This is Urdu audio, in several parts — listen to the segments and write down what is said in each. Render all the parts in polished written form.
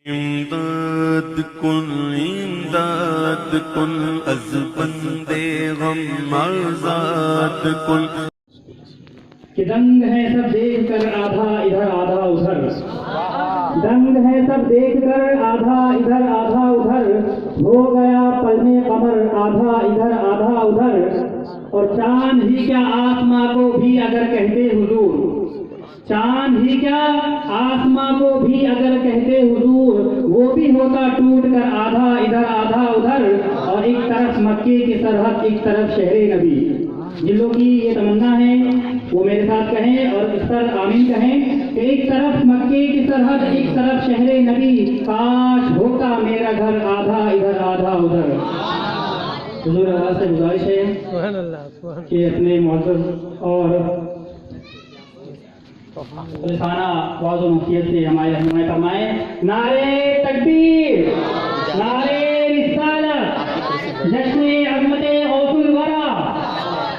امداد کن از بند غم آزاد کن کہ دنگ ہے سب دیکھ کر آدھا ادھر آدھا ادھر، دنگ ہے سب دیکھ کر آدھا ادھر آدھا ادھر، ہو گیا پل میں قمر آدھا ادھر آدھا ادھر، اور چاند ہی کیا آسماں کو بھی اگر کہتے حضور، چاند ہی کیا آسماں کو بھی اگر کہتے حضور، وہ بھی ہوتا ٹوٹ کر آدھا ادھر آدھا ادھر، اور ایک طرف مکے کی سرحد ایک طرف شہر نبی۔ جن لوگوں کی یہ تمنا ہے وہ میرے ساتھ کہیں اور اس پر آمین کہیں کہ ایک طرف مکے کی سرحد ایک طرف شہر نبی، کاش ہوتا میرا گھر آدھا ادھر آدھا ادھر۔ حضور آواز سے گزارش ہے کہ اپنے معزز اور خالصانہ واضح و نصیحت سے ہمارے رہنمائی فرمائیں۔ نعرے تکبیر، نعرے رسالت، جشن عظمت غوث الورا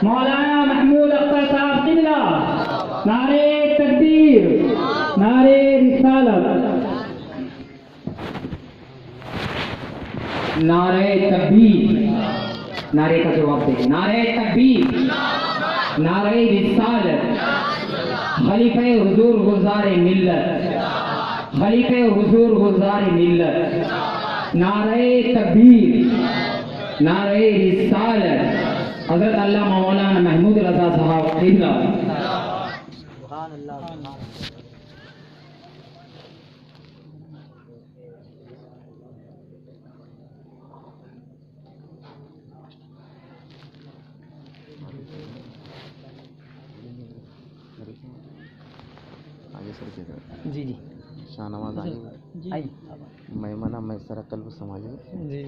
مولانا محمود اختر صاحب قبلہ، نعرے تکبیر، نعرے رسالت، نعرے تکبیر، نعرے کا جواب دیں، نعرے تکبیر، نعرے رسالت، خلیفہ حضور گلزار ملت، خلیفہ حضور گلزار ملت، نعرے تکبیر، نعرے رسالت، حضرت علامہ مولانا محمود رضا صاحب قبلہ۔ جی جی شاہ نواز آئی میمنہ میسرہ قلب سماجی جی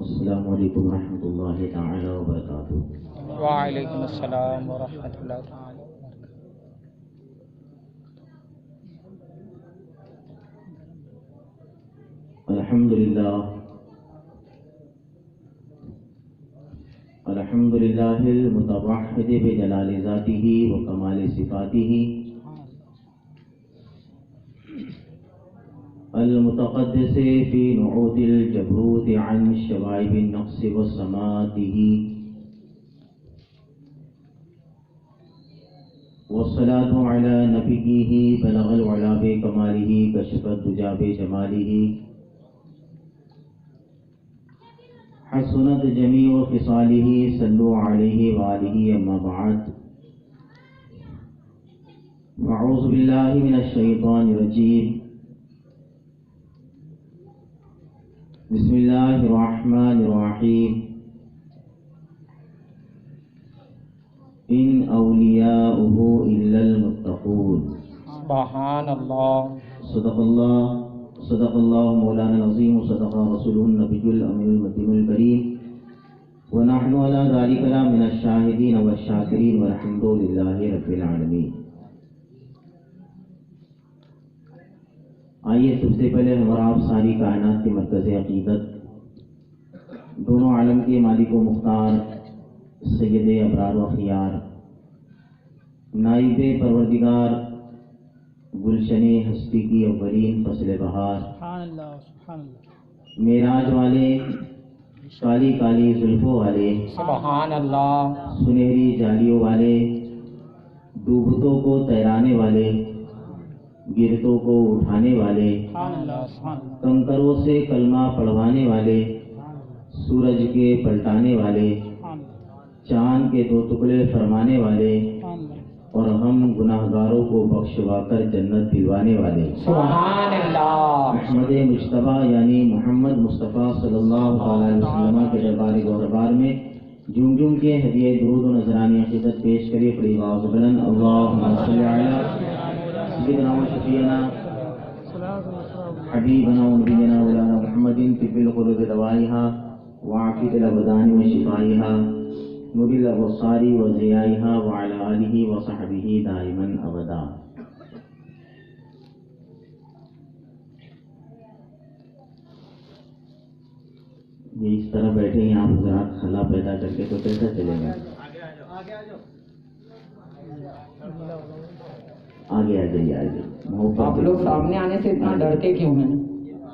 السلام علیکم ورحمۃ اللہ تعالی وبرکاتہ۔ وعلیکم السلام ورحمۃ اللہ تعالی وبرکاتہ۔ الحمدللہ، الحمدللہ المتوحد بجلال ذاتہ وکمال صفاتہ، المتقدس فی نعوت الجبروت عن شوائب النقص وسماتہ، والصلاة علی نبیہ بلغ العلا بکمالہ کشف الدجی بجمالہ، حسنت جمیع خصالہ صلوا علیہ وآلہ، اما بعد فاعوذ باللہ من الشیطان الرجیم، بسم اللہ الرحمن الرحیم، ان اولیاؤہ الا المتقون۔ سبحان اللہ، صدق اللہ مولانا العظیم، صدق رسولہ النبی الامین المتین الکریم، ونحن علی ذلک من الشاہدین والشاکرین والحمد للہ رب العالمین۔ آئیے سب سے پہلے ہمارا آپ ساری کائنات کے مرکز عقیدت، دونوں عالم کے مالک و مختار، سید ابرار و خیار، نائب پروردگار، گلشن ہستی کی اولین فصل بہار، معراج والے، کالی کالی زلفوں والے، سبحان اللہ، سنہری جالیوں والے، ڈوبتوں کو تیرانے والے، گرتوں کو اٹھانے والے، کنکروں سے کلمہ پڑھوانے والے، سورج کے پلٹانے والے، چاند کے دو ٹکڑے فرمانے والے، اور ہم گناہگاروں کو بخشوا کر جنت دلوانے والے، سبحان اللہ، احمد مجتبیٰ یعنی محمد مصطفیٰ صلی اللہ علیہ وسلم کے دربار گوہربار میں جھوم جھوم کے ہدیہ درود و نذرانی عقیدت پیش کریے۔ بڑی آواز بلند، اللہم صلی علی سیدنا و شفیعنا حبیبنا و نبینا مولانا محمد طب القلوب دوائها وعافیت الابدان و شفائها نور الابصار و ضیائها وعلى آلہ وصحبہ دائما ابدا. یہ اس طرح بیٹھے ہیں آپ حضرات خلا پیدا کر کے تو کیسا چلے گا؟ آگے آ جائیے آگے. آپ لوگ سامنے آنے سے اتنا ڈرتے کیوں ہیں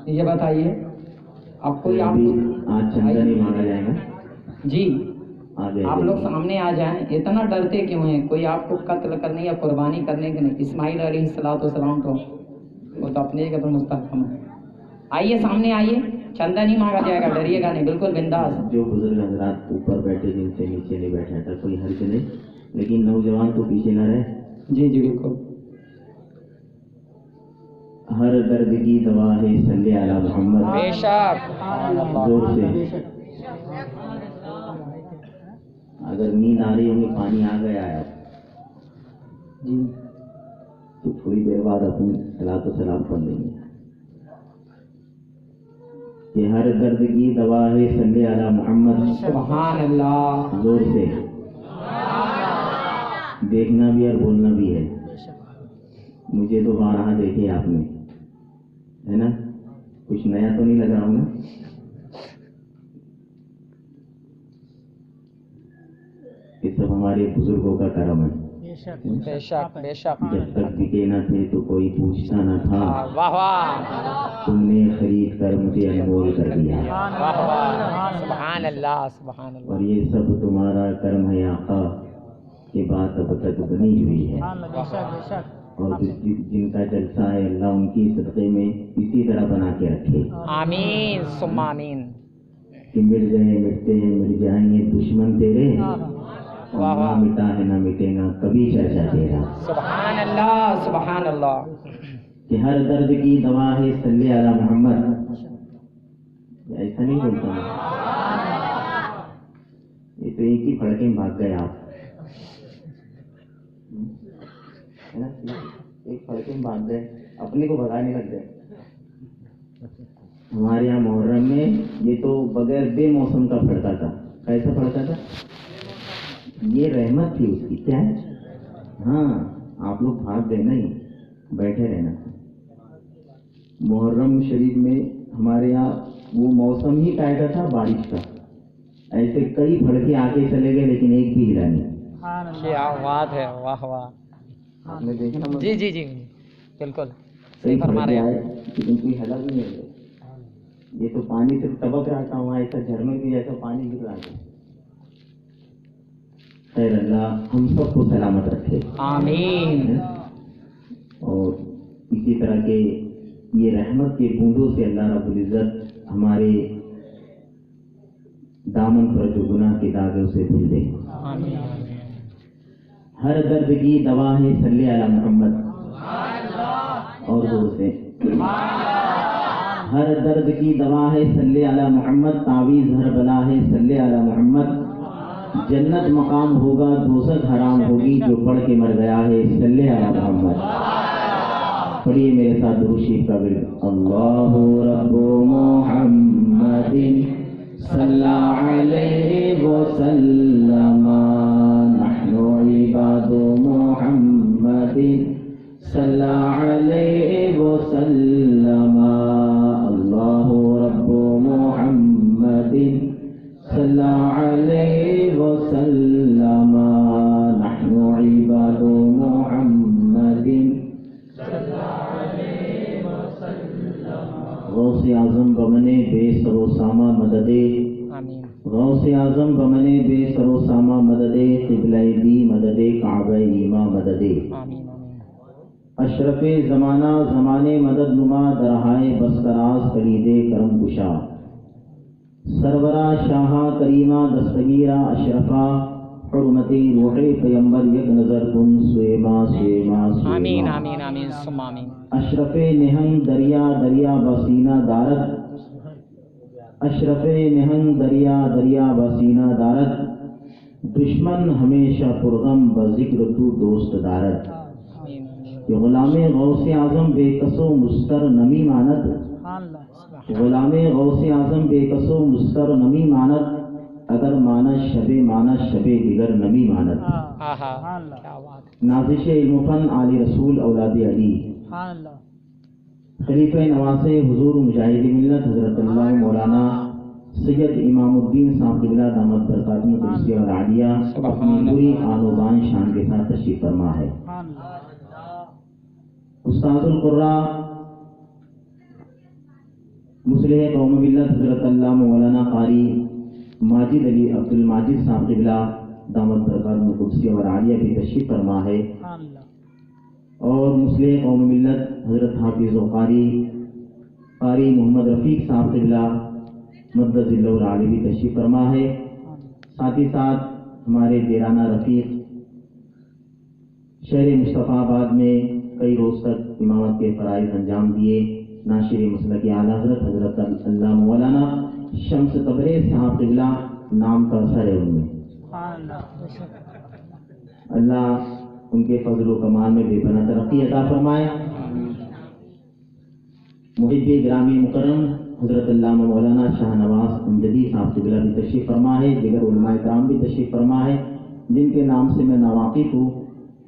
یہ بتائیے. آپ کو آج چندہ نہیں مانگا جائے گا جی آگے آپ لوگ سامنے آ جائیں. اتنا ڈرتے کیوں ہیں؟ کوئی آپ کو قتل کرنے یا قربانی کرنے کے نہیں. اسماعیل علیہ السلام تو وہ تو اپنے قدر مستحکم ہے. آئیے سامنے آئیے, چندہ نہیں مانگا جائے گا, ڈریے گا نہیں, بالکل بنداز. جو بزرگ حضرات اوپر بیٹھے جن سے نیچے نہیں بیٹھا تھا کوئی حرج نہیں, لیکن نوجوان تو پیچھے نہ رہے. جی جی بالکل. ہر درد کی دوا ہے صلی علی محمد. بے شک. زور سے اگر نیند آ رہی ہوگی, پانی آ گیا ہے جی تو تھوڑی دیر بعد اپنی صلاۃ و سلام پڑھ لیں گے کہ ہر درد کی دوا ہے صلی علی محمد. سبحان اللہ. زور سے دیکھنا بھی اور بولنا بھی ہے. مجھے تو بارہا دیکھے آپ نے, ہے نا, کچھ نیا تو نہیں لگ رہا ہوں نا. یہ سب ہمارے بزرگوں کا کرم ہے. بے شک بے شک. جب تک بکے نہ تھے تو کوئی پوچھتا نہ تھا, واہ واہ تم نے خرید کر مجھے انمول کر دیا. واہ واہ. سبحان اللہ سبحان اللہ. اور یہ سب تمہارا کرم ہے آقا کہ بات اب تک بنی ہوئی ہے. اور جن کا جلسہ ہے اللہ ان کی صدقے میں اسی طرح بنا کے رکھے. آمین ثم آمین. کہ مٹ گئے مٹتے ہیں مٹ جائیں گے دشمن تیرے, اور نہ مٹا ہے نہ مٹے گا کبھی چرچا تیرا. سبحان اللہ سبحان اللہ. کہ ہر درد کی دوا ہے صلی علی محمد. ایسا نہیں بولتا ہوں, یہ تو ایک ہی پھڑکے میں بھاگ گئے آپ, ہے نا, ایک پھڑکے میں بھاگ گئے, اپنے کو بھگانے لگ گئے. ہمارے یہاں محرم میں یہ تو بغیر بے موسم کا پھڑکا تھا. کیسا پھڑکا تھا؟ یہ رحمت تھی اس کی. کیا ہے؟ ہاں, آپ لوگ بھاگ گئے نہیں, بیٹھے رہنا. محرم شریف میں ہمارے یہاں وہ موسم ہی ٹائٹا تھا بارش کا. ایسے کئی پھڑکے آگے چلے گئے لیکن ایک بھی ہلا نہیں. کیا بات ہے, واہ واہ. آپ نے دیکھا نا, جی جی جی بالکل کئی صحیح فرما پھڑکے رہے آئے ہیں. لیکن کوئی ہلا بھی نہیں ہے. یہ تو پانی صرف ٹپک رہا تھا, وہاں ایسا جھرنے بھی ایسا پانی گر رہا تھا. خیر اللہ ہم سب کو سلامت رکھے. آمین. اور اسی طرح کے یہ رحمت کے بوندوں سے اللہ رب العزت ہمارے دامن پر جو گناہ کے داغ ہے اسے دھل دے. آمین. ہر درد کی دوا ہے صلی علی محمد. اور زور سے ہر درد کی دوا ہے صلی علی محمد. تعویذ ہر بلا ہے صلی علی محمد. جنت مقام ہوگا دوزخ حرام ہوگی جو پڑھ کے مر گیا ہے صلی علی محمد. پڑھیے میرے ساتھ درود شریف کا ورد. اللہ رب محمد صلی علیہ وسلم, نحن عباد محمد صلی علیہ وسلم. اللہ رب محمد صلی علیہ وسلم, نحن عباد محمد. غوث اعظم بمنے بے سر و سامہ مددے. آمین. غوث اعظم بمنے بے سر و سامہ مددے. قبلہ دی مددے کعبہ ایما مددے. آمین. اشرف زمانہ زمانے مدد نما درہائے بستراز کلیدے کرم کشا. سرورہ شاہا کریمہ دستگیرہ اشرفہ حرمتی روح پیمبر یک نظر کن سویما سویما سویما. آمین آمین آمین ثم آمین. اشرف نہنگ دریا دریا بسینہ دارت. اشرف نہنگ دریا دریا بسینہ دارت. دشمن ہمیشہ پرغم بذکر تو دوست دارت. کہ غلام غوث اعظم بے کسو مستر نمی ماند، غلام غوث اعظم بے کسو مستر نمی ماند، اگر مانا شب دیگر نمی ماند۔ آہا کیا بات، نازش علم و فن علی رسول اولاد علی، خلیفہ نواز حضور مجاہد ملت حضرت اللہ مولانا سید امام الدین صاحب قبلہ دامت برکاتہ القدسیہ اور عالیہ اپنی پوری آن و بان شان کے ساتھ تشریف فرما ہے۔ استاد القرآ مصلح قوم ملت حضرت اللہ مولانا قاری ماجد علی عبد الماجد صاحب قبلہ دامت برکاتہ القدسیہ اور عالیہ بھی تشریف فرما ہے، اور مصلح قوم ملت حضرت حافظ و قاری محمد رفیق صاحب قبلہ مدد اللہ العالی بھی تشریف فرما ہے۔ ساتھ ہی ساتھ ہمارے دیرانہ رفیق شہر مصطفیٰ آباد میں کئی روز تک امامت کے فرائض انجام دیے، ناشر مسلک اعلیٰ حضرت اللہ مولانا شمس تبریز صاحب قبلہ نام کا اثر ہے ان میں، اللہ ان کے فضل و کمال میں بے پناہ ترقی عطا فرمائے۔ محب گرامی مکرم حضرت علامہ مولانا شاہ نواز امجدی صاحب قبلہ بھی تشریف فرما ہے، دیگر علماء کرام بھی تشریف فرما ہے، جن کے نام سے میں ناواقف ہوں۔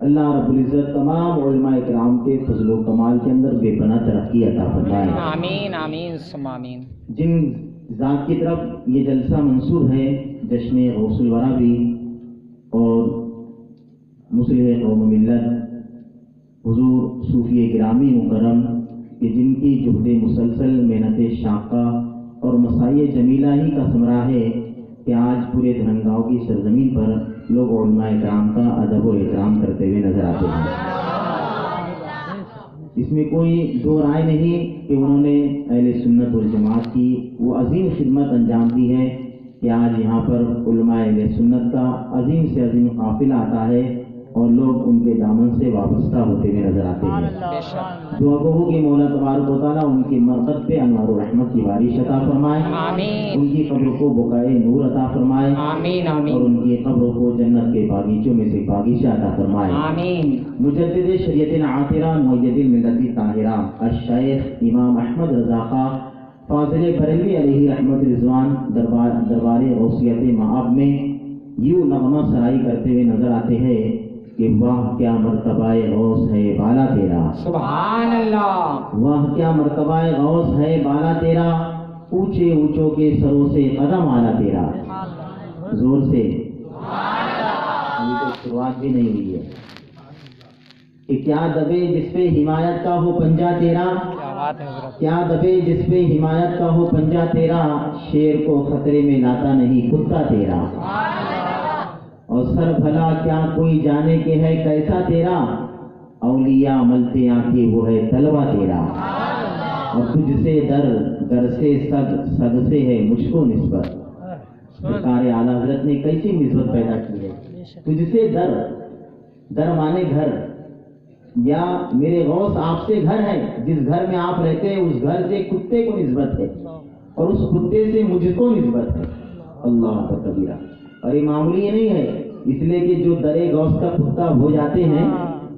اللہ رب العزت تمام علماء کرام کے فضل و کمال کے اندر بے پناہ ترقی عطا فرمائے۔ آمین آمین ثم آمین۔ جن ذات کی طرف یہ جلسہ منسوب ہے، جشن غوث الورا بھی اور مصلح قوم ملت حضور صوفی گرامی مکرم کہ جن کی جہد مسلسل محنت شاقہ اور مسائی جمیلہ ہی کا ثمرہ ہے کہ آج پورے دھرنگاؤں کی سرزمین پر لوگ علماء کرام کا ادب و احترام کرتے ہوئے نظر آتے ہیں۔ اس میں کوئی دو رائے نہیں کہ انہوں نے اہل سنت والجماعت کی وہ عظیم خدمت انجام دی ہے کہ آج یہاں پر علماء اہل سنت کا عظیم سے عظیم قافلہ آتا ہے اور لوگ ان کے دامن سے وابستہ ہوتے ہوئے نظر آتے ہیں۔ دعا گو کہ مولا تبارک و تعالیٰ ان کی مرقد پہ انوار و رحمت کی بارش عطا فرمائے، آمین۔ ان کی قبر کو بقائے نور عطا فرمائے، آمین آمین اور ان کی قبر کو جنت کے باغیچوں میں سے باغیچہ عطا فرمائے۔ آمین۔ مجدد شریعت عاطرہ مؤید الملت طاہرہ الشیخ امام احمد رضا خاں فاضل بریلوی علیہ رحمت رضوان دربار غوثیت مآب میں یوں نغمہ سرائی کرتے ہوئے نظر آتے ہیں کہ واہ کیا مرتبہ غوث ہے بالا تیرا، سبحان اللہ، واہ کیا مرتبہ غوث ہے بالا تیرا، اونچے اونچوں کے سروں سے قدم آلا تیرا، زور سے ابھی تو شروعات بھی نہیں ہوئی ہے کہ کیا دبے جس پہ حمایت کا ہو پنجہ تیرا، کیا بات ہے حضرت، کیا دبے جس پہ حمایت کا ہو پنجہ تیرا، شیر کو خطرے میں لاتا نہیں کتا تیرا، اور سر بھلا کیا کوئی جانے کے ہے کیسا تیرا، اولیاء ملتے آنکھیں وہ ہے تلوا تیرا، اور تجھ سے در سے سگ سے ہے مجھ کو نسبت۔ سرکار اعلیٰ حضرت نے کیسی نسبت پیدا کی ہے، تجھ سے در مانے گھر، یا میرے غوث آپ سے گھر ہے، جس گھر میں آپ رہتے ہیں اس گھر سے کتے کو نسبت ہے، اور اس کتے سے مجھ کو نسبت ہے۔ اللہ کا کبیرہ، اور یہ معمولی نہیں ہے، اس لیے کہ جو درے غوث کا کتا ہو جاتے ہیں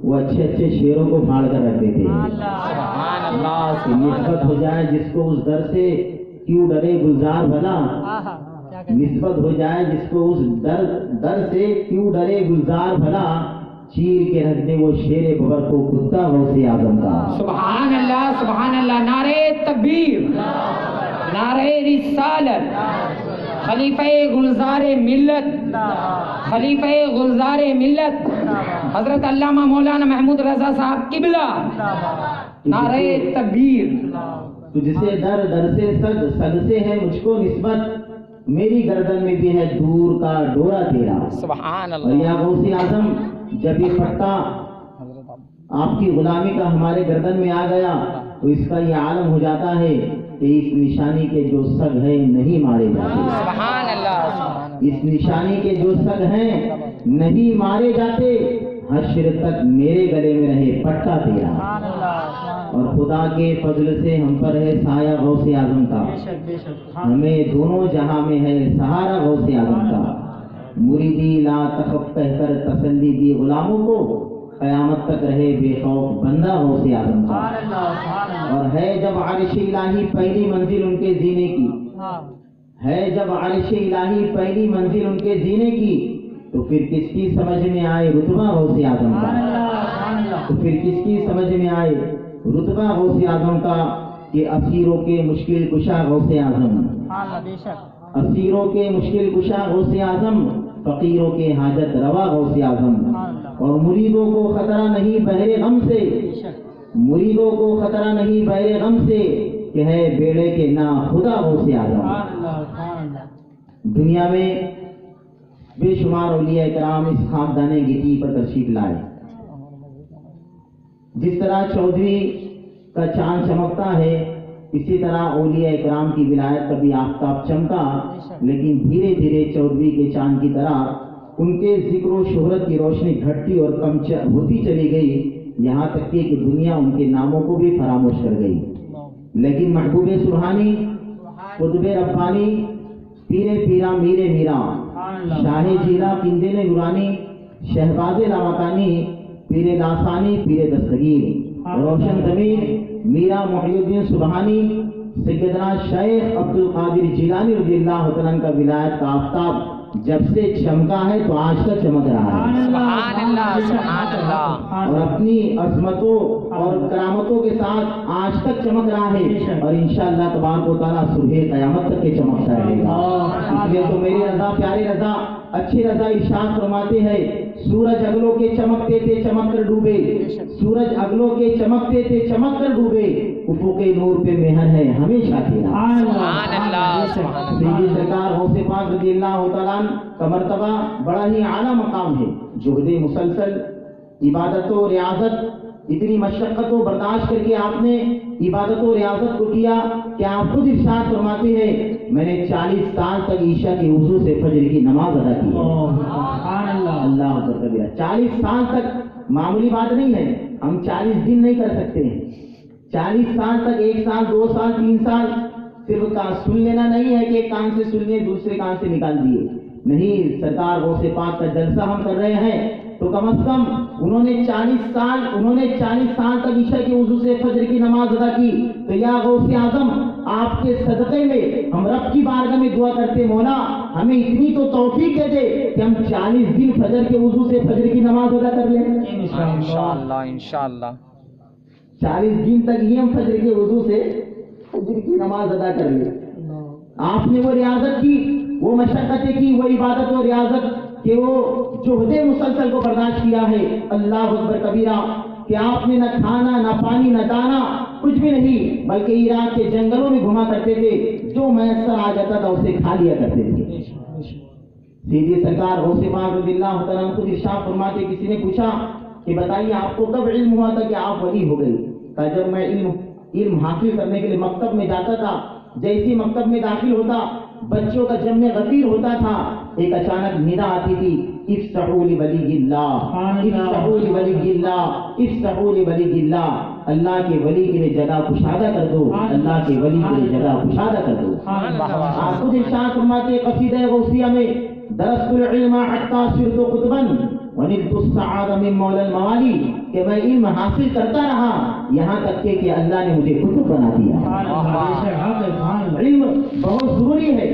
وہ اچھے اچھے شیروں کو پھاڑ کر رکھ دیتے ہیں۔ سبحان اللہ، کہ نسبت ہو جائے جس کو اس در سے کیوں ڈرے گلزار بھلا، نسبت ہو جائے جس کو اس در سے کیوں ڈرے گلزار بھلا، چیر کے رکھ دے وہ شیر ببر کو کتا غوث اعظم کا۔ سبحان اللہ، سبحان اللہ، نعرہ تکبیر، نعرہ رسالت، خلیفہ گلزار ملت، خلیفہ گلزار ملت حضرت علامہ مولانا محمود رضا صاحب قبلہ، نعرہ تکبیر۔ تجھ سے در سے سگ سے ہے مجھ کو نسبت، میری گردن میں بھی ہے دور کا ڈورا تیرا۔ سبحان اور اللہ، یا غوث اعظم جب یہ پٹا آپ کی غلامی کا ہمارے گردن میں آ گیا تو اس کا یہ عالم ہو جاتا ہے کہ اس نشانی کے جو سگ ہیں نہیں مارے جاتے، سبحان اللہ، اس نشانی کے جو سگ ہیں نہیں مارے جاتے، حشر تک میرے گلے میں رہے پٹا تیرا۔ اور خدا کے فضل سے ہم پر ہے سایہ غوث اعظم کا، ہمیں دونوں جہاں میں ہے سہارا غوث اعظم کا۔ مریدی لا تخف کہہ کر تسلی دی غلاموں کو، قیامت تک رہے بے خوف بندہ غوث اعظم کا، اور ہے جب عرش الہی پہلی منزل ان کے زینے کی، ہے جب عرش الہی پہلی منزل ان کے زینے کی، تو پھر کس کی سمجھ میں آئے رتبہ غوث اعظم کا، تو پھر کس کی سمجھ میں آئے رتبہ غوث اعظم کا کہ اسیروں کے مشکل کشا غوث اعظم، اسیروں کے مشکل کشا غوث اعظم، فقیروں کے حاجت روا غوث اعظم، اور مریدوں کو خطرہ نہیں بحر غم سے، مریدوں کو خطرہ نہیں بحر غم سے کہ ہے بیڑے کے نا خدا غوث اعظم۔ دنیا میں بے شمار اولیاء کرام اس خاکدانِ گٹی پر تشریف لائے۔ جس طرح چودھری کا چاند چمکتا ہے، اسی طرح اولیاء کرام کی ولایت کا بھی آفتاب چمکا، لیکن دھیرے دھیرے چودھری کے چاند کی طرح ان کے ذکر و شہرت کی روشنی گھٹتی اور کم ہوتی چلی گئی، یہاں تک کہ دنیا ان کے ناموں کو بھی فراموش کر گئی۔ لیکن محبوب سبحانی، قطب ربانی، پیر پیرا میر میرا، شاہ جیلا قندیل نورانی، شہباز لاوطانی، پیر لاسانی، پیر دستگیر، روشن ضمیر میرا محی الدین سبحانی، سیدنا شیخ عبد القادر جیلانی رضی اللہ عنہ کا ولایت کا آفتاب جب سے چمکا ہے تو آج تک چمک رہا ہے، سبحان اللہ سبحان اللہ، اور اپنی عظمتوں اور کرامتوں کے ساتھ آج تک چمک رہا ہے، اور انشاءاللہ تبارک و تعالیٰ صبح قیامت تک کے چمکتا رہے گا۔ اس لیے تو میری رضا پیارے رضا اچھی رضا ارشاد فرماتے ہیں، سورج اگلوں کے چمکتے تھے چمک کر ڈوبے، سورج اگلوں کے چمکتے تھے چمک کر ڈوبے، افق نور پہ مہر ہے ہمیشہ تیرا۔ سبحان اللہ سبحان اللہ۔ سیدی سرکار غوث پاک رضی اللہ تعالیٰ کا مرتبہ بڑا ہی اعلیٰ مقام ہے، جہد مسلسل، عبادت و ریاضت، اتنی مشقت و برداشت کر کے آپ نے عبادت و ریاضت کو کیا کہ آپ خود ارشاد فرماتے ہیں میں نے 40 سال تک عشاء کی وضو سے فجر کی نماز ادا کی ہے۔ اللہ اکبر کبیرہ، 40 سال تک معمولی بات نہیں ہے، ہم 40 دن نہیں کر سکتے ہیں، 40 سال تک، 1 سال 2 سال 3 سال صرف سن لینا نہیں ہے کہ ایک کان سے سن لیے دوسرے کان سے نکال دیے، نہیں، سرکار غوث پاک کا جلسہ ہم کر رہے ہیں تو کم از کم انہوں نے 40 سال تک عشاء کی وضو سے فجر کی نماز ادا کی، تو یا غوث اعظم آپ کے صدقے میں ہم رب کی بارگاہ میں دعا کرتے، مولا ہمیں اتنی تو توفیق دے دے کہ ہم 40 دن فجر کے وضو سے فجر کی نماز ادا کر لیں انشاءاللہ انشاءاللہ، 40 دن تک ہی ہم فجر کے وضو سے فجر کی نماز ادا کر لیں۔ آپ نے وہ ریاضت کی، وہ مشقتیں کی، وہ عبادت و ریاضت کہ وہ جہد مسلسل کو برداشت کیا ہے، اللہ اکبر کبیرہ، کہ آپ نے نہ کھانا نہ پانی نہ دانا کچھ بھی نہیں، بلکہ عراق کے جنگلوں میں گھما کرتے تھے، جو میسر آ جاتا تھا اسے کھا لیا کرتے تھے۔ سیدی سرکار غوث پاک رضی اللہ تعالیٰ عنہ خود ارشاد فرماتے، کسی نے پوچھا کہ بتائیے آپ کو کب علم ہوا تھا کہ آپ ولی ہو گئے؟ کہا جب میں علم حاصل کرنے کے لیے مکتب میں جاتا تھا، جیسی مکتب میں داخل ہوتا، بچوں کا جمع غفیر ہوتا تھا، ایک اچانک ندا آتی تھی، افتحوا لولی اللہ، افتحوا لولی اللہ، افتحوا لولی اللہ، اللہ کے ولی کے لیے جگہ کشادہ کر دو، اللہ کے ولی کے لیے جگہ کشادہ کر دو۔ آپ خود ارشاد فرماتے قصیدہ غوثیہ میں، درست العلم حتی صرت قطبا ونلت السعادة من مولا الموالی، کہ میں علم حاصل کرتا رہا یہاں تک کہ اللہ نے مجھے قطب بنا دیا۔ علم بہت ضروری ہے،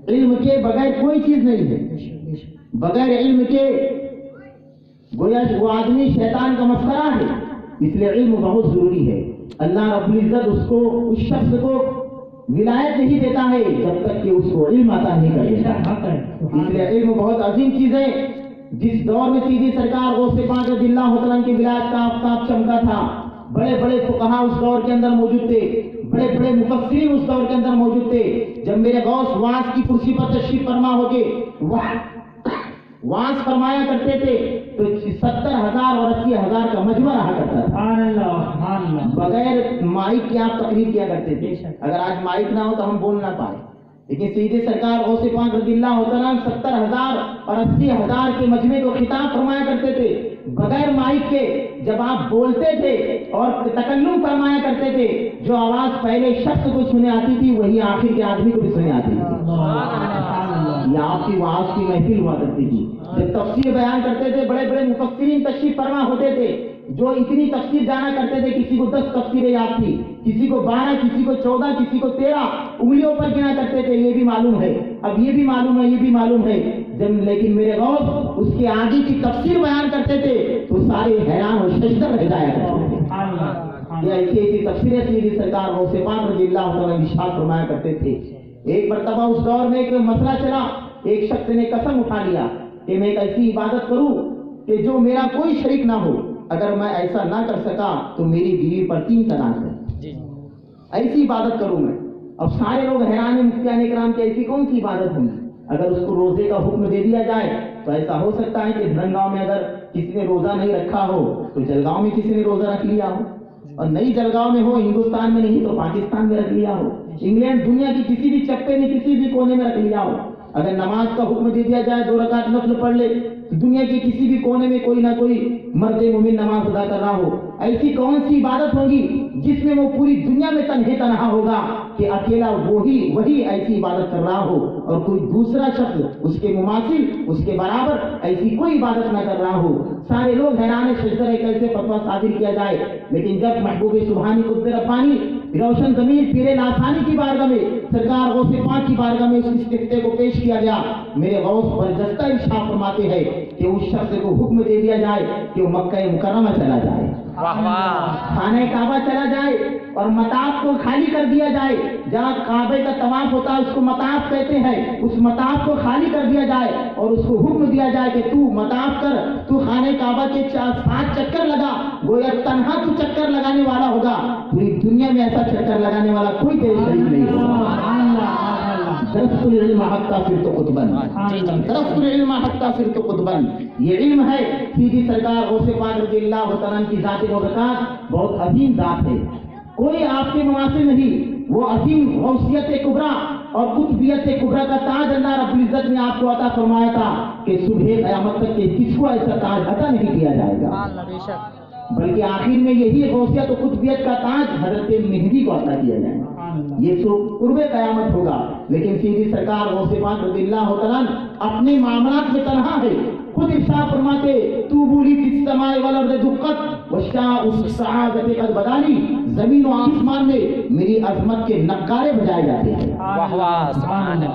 علم کے بغیر کوئی چیز نہیں ہے، بغیر علم کے گویا وہ آدمی شیطان کا مسخرہ ہے، اس لیے علم بہت ضروری ہے۔ اللہ رب العزت اس شخص کو ولایت نہیں دیتا ہے جب تک کہ اس کو علم عطا نہیں کر دیتا، اس لیے علم بہت عظیم چیز ہے۔ جس دور میں سیدی سرکار غوث پاک رضی اللہ عنہ کی ولایت کا آفتاب چمکا تھا، بڑے بڑے فقہا اس دور کے اندر موجود تھے، بڑے بڑے مفسرین اس دور کے اندر موجود تھے۔ جب میرے غوث وعظ کی کرسی پر تشریف فرما ہو کے وعظ فرمایا کرتے تھے تو 70,000 اور 80,000 کا مجمع رہا کرتا تھا، بغیر مائک کے آپ تقریر کیا کرتے تھے۔ اگر آج مائک نہ ہو تو ہم بول نہ پائے، لیکن سیدی سرکار غوث پاک رضی اللہ عنہ 70,000 اور 80,000 کے مجمع کو خطاب فرمایا کرتے تھے۔ بغیر مائک کے جب آپ بولتے تھے اور تکلم فرمایا کرتے تھے، جو آواز پہلے شخص کو سنے آتی تھی وہی آخر کے آدمی کو بھی سنے آتی تھی. یہ آپ کی واعظ کی محفل ہوا کرتی تھی. جب تفسیر بیان کرتے تھے بڑے بڑے مفسرین تشریف فرما ہوتے تھے جو اتنی تفسیر جانا کرتے تھے، کسی کو 10 تفسیریں یاد تھی، کسی کو 12، کسی کو 14، کسی کو 13 انگلیوں پر گنا کرتے تھے. یہ بھی معلوم ہے، اب یہ بھی معلوم ہے، یہ بھی معلوم ہے. لیکن میرے غوث اس کے آگے کی تفسیر بیان کرتے تھے تو سارے حیران اور ششدر رہ جایا کرتے تھے. یہ ایسی ایسی تفسیریں سیدھی سرکار غوث پاک رضی اللہ عنہ ارشاد فرمایا کرتے تھے. ایک مرتبہ اس دور میں ایک مسئلہ چلا، ایک شخص نے قسم اٹھا لیا کہ میں ایک ایسی عبادت کروں کہ جو میرا کوئی شریک نہ ہو، اگر میں ایسا نہ کر سکا تو میری بیوی پر 3 طلاق ہے. ایسی عبادت کروں میں. اب سارے لوگ حیران ہیں، مفتیان کرام کی ایسی کون سی عبادت ہوگی؟ اگر اس کو روزے کا حکم دے دیا جائے تو ایسا ہو سکتا ہے کہ دھرنگاؤں میں اگر کسی نے روزہ نہیں رکھا ہو تو جلگاؤں میں کسی نے روزہ رکھ لیا ہو، اور نہیں جلگاؤں میں ہو، ہندوستان میں نہیں تو پاکستان میں رکھ لیا ہو، انگلینڈ دنیا کی کسی بھی چپے میں کسی بھی کونے میں رکھ لیا ہو. اگر نماز کا حکم دے دیا جائے 2 رکعت نفل پڑھ لے، دنیا کے کسی بھی کونے میں کوئی نہ کوئی مرد مومن نماز ادا کر رہا ہو. ایسی کون سی عبادت ہوگی جس میں وہ پوری دنیا میں تنہا ہوگا کہ اکیلا وہی ایسی عبادت کر رہا ہو اور کوئی دوسرا شخص اس کے مماثل، اس کے برابر ایسی کوئی عبادت نہ کر رہا ہو. سارے لوگ حیران شجر ہے کیسے فتویٰ صادر کیا جائے. لیکن جب محبوب سبحانی قطب ربانی روشن ضمیر پیر لاسانی کی بارگاہ میں سرکار غوث پاک کی بارگاہ میں اس استفتاء کو پیش کیا گیا، میرے غوث برجستہ ارشاد فرماتے ہیں کہ اس شخص کو حکم دے دیا جائے کہ وہ مکہ مکرمہ چلا جائے، خانہ کعبہ چلا جائے اور مطاف کو خالی کر دیا جائے. جہاں کعبے کا طواف ہوتا ہے اس کو مطاف کہتے ہیں، اس مطاف کو خالی کر دیا جائے اور اس کو حکم دیا جائے کہ تو مطاف کر، تو خانہ کعبہ کے 7 چکر لگا. گویا تنہا تو چکر لگانے والا ہوگا، پوری دنیا میں ایسا چکر لگانے والا کوئی تیرے شریک نہیں ہوگا. درست العلم حتی صرت قطباً، درست العلم حتی صرت قطباً. یہ علم ہے سیدھی سرکار غوث پاک رضی اللہ تعالیٰ کی ذات مبارکات بہت عظیم ذات ہے، کوئی آپ کے مماثل نہیں. وہ عظیم غوثیت کبریٰ اور قطبیت کبریٰ کا تاج اللہ رب العزت نے آپ کو عطا فرمایا تھا کہ صبح قیامت تک کے کس کو ایسا تاج عطا نہیں کیا جائے گا، بلکہ آخر میں یہی غوثیت و قطبیت کا تاج حضرت مہدی کو عطا کیا جائے گا. یہ سو قرب قیامت ہوگا. لیکن سیدھی سرکار غوث پاک رضی اللہ تعالیٰ اپنے معاملات میں تنہا ہے. خود ارشاد فرماتے توبوا لی فی السماء والارض دقت وشاء السعادۃ قد بدالی. زمین و آسمان میں میری عظمت کے نغارے بجائے جاتے ہیں.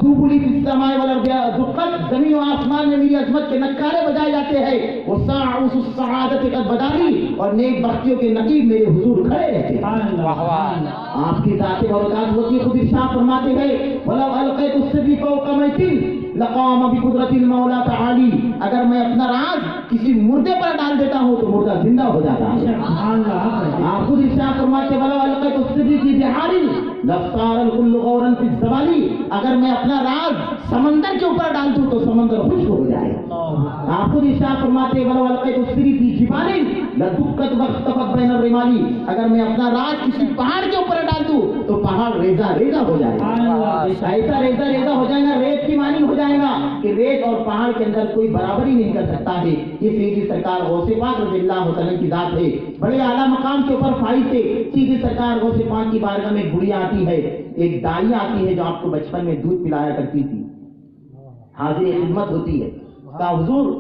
توبوا لی فی السماء والارض دقت، زمین و آسمان میں میری عظمت کے نغارے بجائے جاتے ہیں. وشاء السعادۃ قد بدالی، اور نیک بختیوں کے نقیب میرے حضور کھڑے رہتے ہیں. آپ کی ذات برکات ہوتی ہے. خود ارشاد فرماتے ہیں ولو القیت السری فوق میت لقام بقدرت المولا تعالی. اگر میں اپنا راز کسی مردے پر ڈال دیتا ہوں تو مردہ زندہ ہو جاتا ہے. آپ خود ارشاد فرماتے ولو القیت السری فی بحار لصار الكل غورا فی الزوال. اگر میں اپنا راز سمندر کے اوپر ڈال دوں تو سمندر خشک ہو جائے. آپ خود ارشاد فرماتے ولو القیت السری فی جبال لدکت واختفت بین الرمال. اگر میں اپنا راز کسی پہاڑ کے اوپر ڈال دوں تو پہاڑ ریزہ ریزہ ہو جائے گا. ایسا ریزہ ریزہ ہو جائے گا، ریت کی مانی ہو جائے گا کہ ریت اور پہاڑ کے اندر کوئی برابری نہیں کر سکتا ہے. یہ سیدھی سرکار غوث پاک رضی اللہ تعالیٰ کی ذات ہے. بڑے اعلیٰ مقام کے اوپر فائز تھے. سیدھی سرکار غوث پاک کی بارگاہ میں ایک بڑھیا آتی ہے، ایک دائی آتی ہے جو آپ کو بچپن میں دودھ پلایا کرتی تھی، حاضر خدمت ہوتی ہے. کہا حضور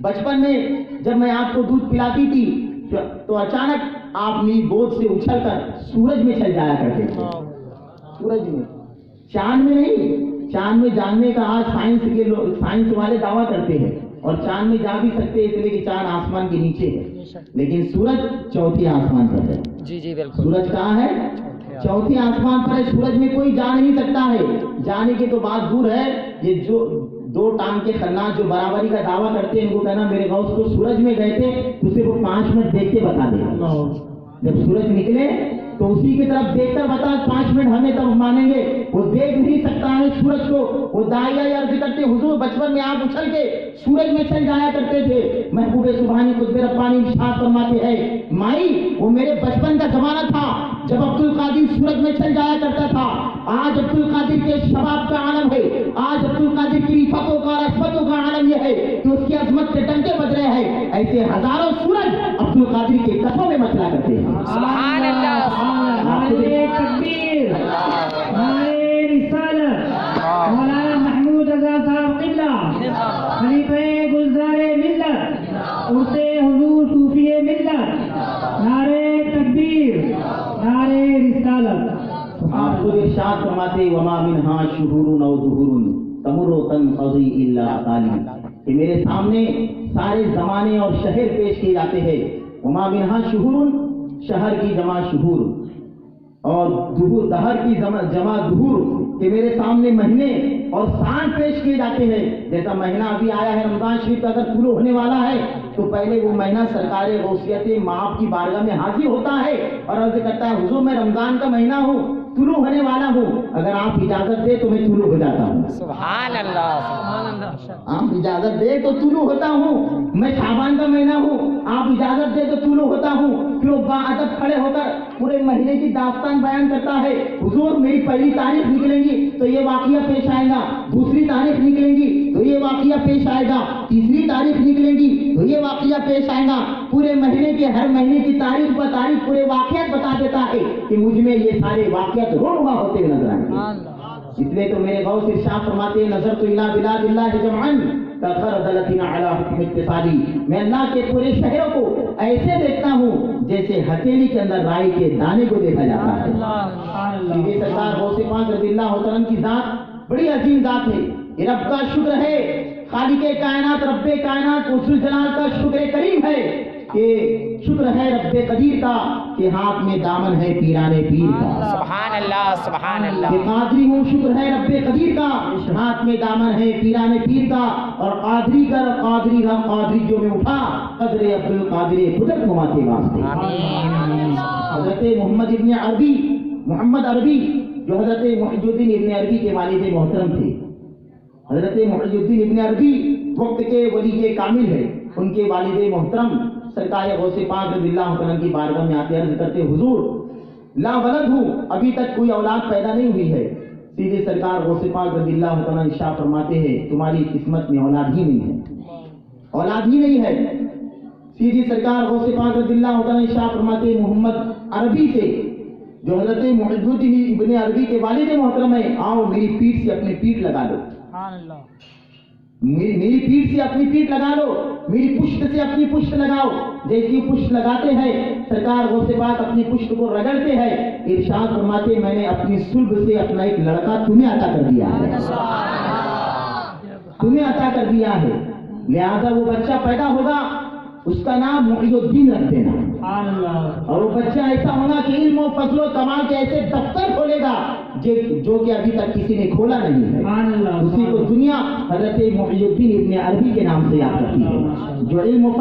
بچپن میں جب میں آپ کو دودھ پلاتی تھی تو اچانک آپ میری گود سے اچھل کر سورج میں چل جایا کرتے تھے. سورج میں، چاند میں نہیں. چاند میں جاننے کا آج سائنس والے دعویٰ کرتے ہیں اور چاند میں جا بھی سکتے اس لیے کہ چاند آسمان کے نیچے ہے، لیکن سورج چوتھی آسمان پر ہے. جی بالکل. سورج کہاں ہے؟ چوتھی آسمان پر ہے. سورج میں کوئی جا نہیں سکتا ہے. جانے کی تو بات دور ہے. یہ جو 2 ٹانگ کے خناس جو برابری کا دعویٰ کرتے ہیں ان کو کہنا میرے غوث کو سورج میں گئے تھے تو اسے وہ 5 منٹ دیکھ کے بتا دے. جب سورج نکلے تو اسی کی طرف دیکھ کر بتا 5 منٹ ہمیں تب مانیں گے. وہ دیکھ نہیں سکتا ہے سورج کو. وہ داعیہ عرض کرتے حضور بچپن میں آپ اچھل کے سورج میں چل جایا کرتے تھے. محبوب سبحانی قطب ربانی ارشاد فرماتے ہیں مائی وہ میرے بچپن کا زمانہ تھا جب عبد القادر سورج میں چل جایا کرتا تھا. آج عبد القادر کے شباب کا عالم ہے, آج عبد القادر کی رفتوں کا اور عصمتوں کا عالم یہ ہے کہ اس کی عظمت کے ڈنکے بج رہے ہیں. ایسے ہزاروں سورج عبد القادر کے قدموں میں مچلا کرتے ہیں. سبحان اللہ. نعرے تکبیر, نعرے رسالت. مولانا محمود رضا صاحب قبلہ خلیفہ گلزار ملت, عرص حضور صوفی ملت. نعرے تکبیر, نعرے رسالت. آپ خود ارشاد فرماتے وما منہا شہور او ظہور تمر تنقضی الا اقالی, کہ میرے سامنے سارے زمانے اور شہر پیش کیے جاتے ہیں. وما منہا شہور, شہر کی جمع شہور, اور ظہور دہر کی جمع ظہور, کہ میرے سامنے مہینے اور سال پیش کیے جاتے ہیں. جیسا مہینہ ابھی آیا ہے رمضان شریف کا اگر شروع ہونے والا ہے تو پہلے وہ مہینہ سرکار غوثیت مآب کی بارگاہ میں حاضر ہوتا ہے اور عرض کرتا ہے حضور میں رمضان کا مہینہ ہوں, طلوع ہونے والا ہوں, اگر آپ اجازت دے تو میں طلوع ہو جاتا ہوں. سبحان اللہ. سبحان اللہ. آپ اجازت دے تو طلوع ہوتا ہوں. میں شعبان کا مہینہ ہوں, آپ اجازت دے تو طلوع ہوتا ہوں. پھر وہ باادب کھڑے ہو کر پورے مہینے کی داستان بیان کرتا ہے. حضور میری پہلی تاریخ نکلیں گی تو یہ واقعہ پیش آئے گا, دوسری تاریخ نکلیں گی تو یہ واقعہ پیش آئے گا, تیسری تاریخ نکلیں گی تو یہ واقعہ پیش آئے گا. پورے مہینے کے ہر مہینے کی تاریخ پر تاریخ پورے واقعات بتا دیتا ہے کہ مجھ میں یہ سارے واقعات رونما ہوتے ہوئے نظر آئیں گے. اس لیے تو میرے غوث ارشاد فرماتے ہیں نظر تو الی بلاد اللہ جمعا کخردلۃ علی حکم اتصالی, میں اللہ کے پورے شہروں کو ایسے دیکھتا ہوں جیسے ہتھیلی کے اندر رائی کے دانے کو دیکھا جاتا ہے. سیدھی سرکار غوث پاک رضی اللہ عنہ کی ذات بڑی عظیم ذات ہے. یہ رب کا شکر ہے, خالق کائنات رب کائنات ذوالجلال کا شکر کریم ہے کہ شکر ہے رب قدیر کا کہ ہاتھ میں دامن ہے پیران پیر کا. سبحان اللہ. سبحان اللہ. کہ قادری ہوں, شکر ہے رب قدیر کا ہاتھ میں دامن ہے پیران پیر کا. اور قادری کر قادری رہا قادری جو میں اٹھا قدر عبد القادر قدرت نما کے واسطے. حضرت محمد عربی جو حضرت محی الدین ابن عربی کے والد محترم تھے. حضرت محی الدین ابن عربی وقت کے ولی کامل ہے. ان کے والد محترم سرکار غوث پاک رضی اللہ عنہ کی بارگاہ میں آتے عرض کرتے حضور لا ولد ہوں, ابھی تک کوئی اولاد پیدا نہیں ہوئی ہے. سیدھے سرکار غوث پاک رضی اللہ عنہ ارشاد فرماتے ہیں تمہاری قسمت میں اولاد ہی نہیں ہے, اولاد ہی نہیں ہے. سیدھی سرکار غوث پاک رضی اللہ عنہ ارشاد فرماتے ہیں محمد عربی سے جو حضرت محی الدین ابن عربی کے والد محترم ہے, آؤ میری پیٹھ سے اپنی پیٹھ لگا دو. میری پیٹھ سے اپنی پیٹھ لگا لو, میری پشت سے اپنی پشت لگاؤ. جیسی پشت لگاتے ہیں سرکار غوث پاک اپنی پشت کو رگڑتے ہیں, ارشاد فرماتے میں نے اپنی صلب سے اپنا ایک لڑکا تمہیں عطا کر دیا ہے, تمہیں عطا کر دیا ہے. لہذا وہ بچہ پیدا ہوگا اس کا نام محی الدین رکھ دینا, اور وہ بچہ ایسا ہوگا کہ علم و فضل و کمال کے ایسے دفتر کھولے گا جو کہ ابھی تک کسی نے کھولا نہیں ہے. اسی کو دنیا حضرت محی الدین ابن عربی کے نام سے یاد رکھتی ہے, جو علم و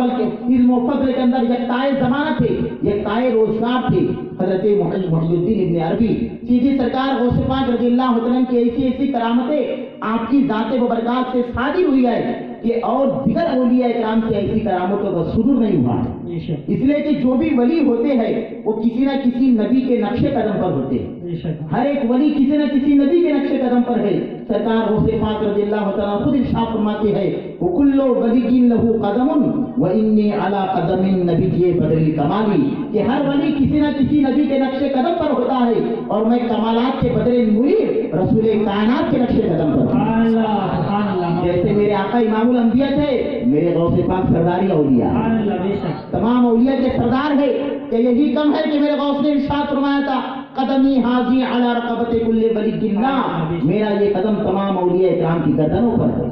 فضل کے اندر یکتائے زمانہ تھے, یکتائے روزگار تھے. حضرت محی الدین ابن عربی سیدھی سرکار غوث پاک رضی اللہ عنہ کی ایسی کرامتیں آپ کی ذات و برکات سے صادر ہوئی ہے کہ اور دیگر اولیاء کرام سے ایسی کرامتوں کا صدور نہیں ہوا. اس لیے کہ جو بھی ولی ہوتے ہیں وہ کسی نہ کسی نبی کے نقش قدم پر ہوتے ہیں. ہر ایک ولی کسی نہ کسی نبی کے نقش قدم پر ہے. سرکار غوث پاک رضی اللہ تعالیٰ خود ارشاد فرماتے ہیں وَكُلُّ وَلِيٍّ لَهُ قَدَمٌ وَإِنِّي عَلَىٰ قَدَمِ النَّبِيِّ بَدْرِ الْكَمَالِ, کہ ہر ولی کسی نہ کسی نبی کے نقش قدم پر ہوتا ہے اور میں کمالات کے بدر منیر رسول کائنات کے نقش قدم پر ہوں. جیسے میرے آقا امام الانبیاء تھے, میرے غوث پاک سرداری اولیاء تمام اولیاء کے سردار ہے. کہ یہی کم ہے کہ میرے غوث نے ارشاد فرمایا تھا قدمی حاضی علی رقبت کل ولی اللہ, میرا یہ قدم تمام اولیاء کرام کی گردنوں پر ہے,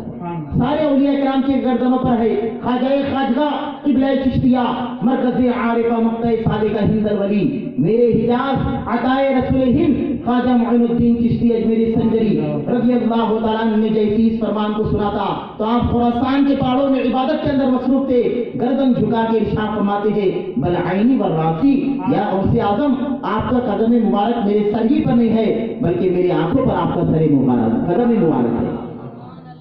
سارے اولیاء کرام کی گردنوں پر ہے. خواجہ خواجہ قبلہ چشتیہ مرکز عارفہ مقطع صادقہ ہند الولی, میرے حجاز عطائے رسول ہند خواجہ معین الدین چشتی اجمیری سنجری رضی اللہ تعالیٰ عنہ نے جیسی اس فرمان کو سنا تھا تو آپ خراسان کے پہاڑوں میں عبادت کے اندر مصروف تھے. گردن جھکا کے ارشاد فرماتے ہیں بل عینی والراسی, یا غوث اعظم آپ کا قدم مبارک میرے سر ہی پر نہیں ہے بلکہ میری آنکھوں پر آپ کا سر مبارک قدم مبارک ہے.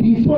20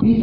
20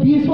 20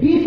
20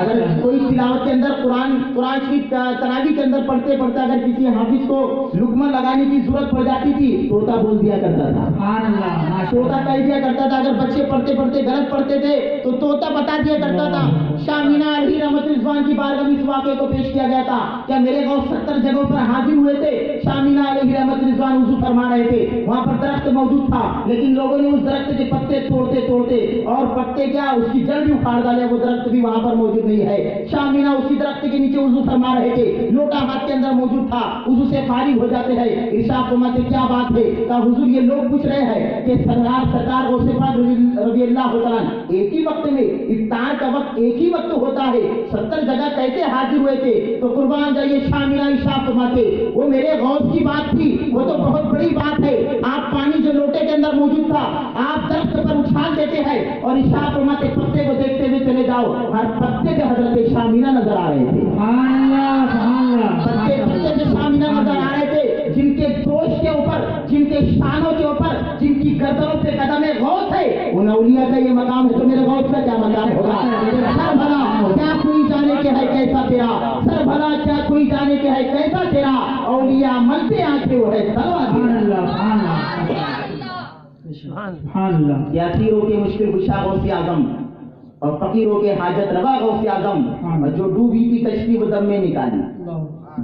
اگر کوئی تلاوت کے اندر قرآن شریف تراویح کے اندر پڑھتے پڑھتے اگر کسی حافظ کو لقمہ لگانے کی ضرورت پڑ جاتی تھی طوطا بول دیا کرتا تھا، طوطا کہہ دیا کرتا تھا. اگر بچے پڑھتے پڑھتے غلط پڑھتے تھے تو طوطا بتا دیا کرتا تھا. شاہ مینا علی رحمت رضوان کی بارگاہ میں اس واقعے کو پیش کیا گیا تھا. کیا میرے غوث 70 جگہوں پر حاضر ہوئے تھے. شاہ مینا علی رحمت رضوان وضو فرما رہے تھے، وہاں پر درخت موجود تھا لیکن لوگوں نے اس درخت کے پتے توڑتے اور پتے کیا اس کی جڑ بھی اکھاڑ ڈالے، وہ درخت بھی وہاں پر موجود نہیں ہے. شاہ مینا اسی درخت کے نیچے وضو فرما رہے تھے، لوٹا ہاتھ کے اندر موجود تھا، وضو سے فارغ ہو جاتے ہیں. ارشاد فرماتے کیا بات ہے. کہا حضور یہ لوگ پوچھ رہے ہیں کہ سرکار غوث پاک رضی اللہ تعالیٰ ایک ہی وقت میں افطار کا وقت ایک ہی وقت ہوتا ہے، 70 جگہ کیسے حاضر ہوئے تھے. تو قربان جائیے شاہ مینا ارشاد فرماتے وہ میرے غوث کی بات تھی، وہ تو بہت بڑی بات ہے. آپ پانی جو لوٹے کے اندر موجود تھا آپ درخت پر اچھال دیتے ہیں اور ارشاد فرماتے پتے کو دیکھتے ہوئے چلے جاؤ. ہر پتے پہ حضرت شاہ مینا نظر آ رہے تھے. پتے پہ شاہ مینا نظر آ رہے تھے جن کے گوشت کے اوپر، جن کے شانوں کے اوپر، جن کی گردنوں پہ قدم غوث ہے. ان اولیاء کا یہ مقام ہے تو میرے غوث کا کیا مقام ہوگا. سر بھلا کیا کوئی جانے کے ہے کیسا تیرا، سر بھلا کیا کوئی جانے کے ہے کیسا تیرا. اولیاء ملتے آنکھیں وہ ہے یاسیروں کے مشکل کشا غوث اعظم اور فقیروں کے حاجت روا غوث اعظم. اور جو ڈوبی تھی کشتی وہ دم میں نکالی،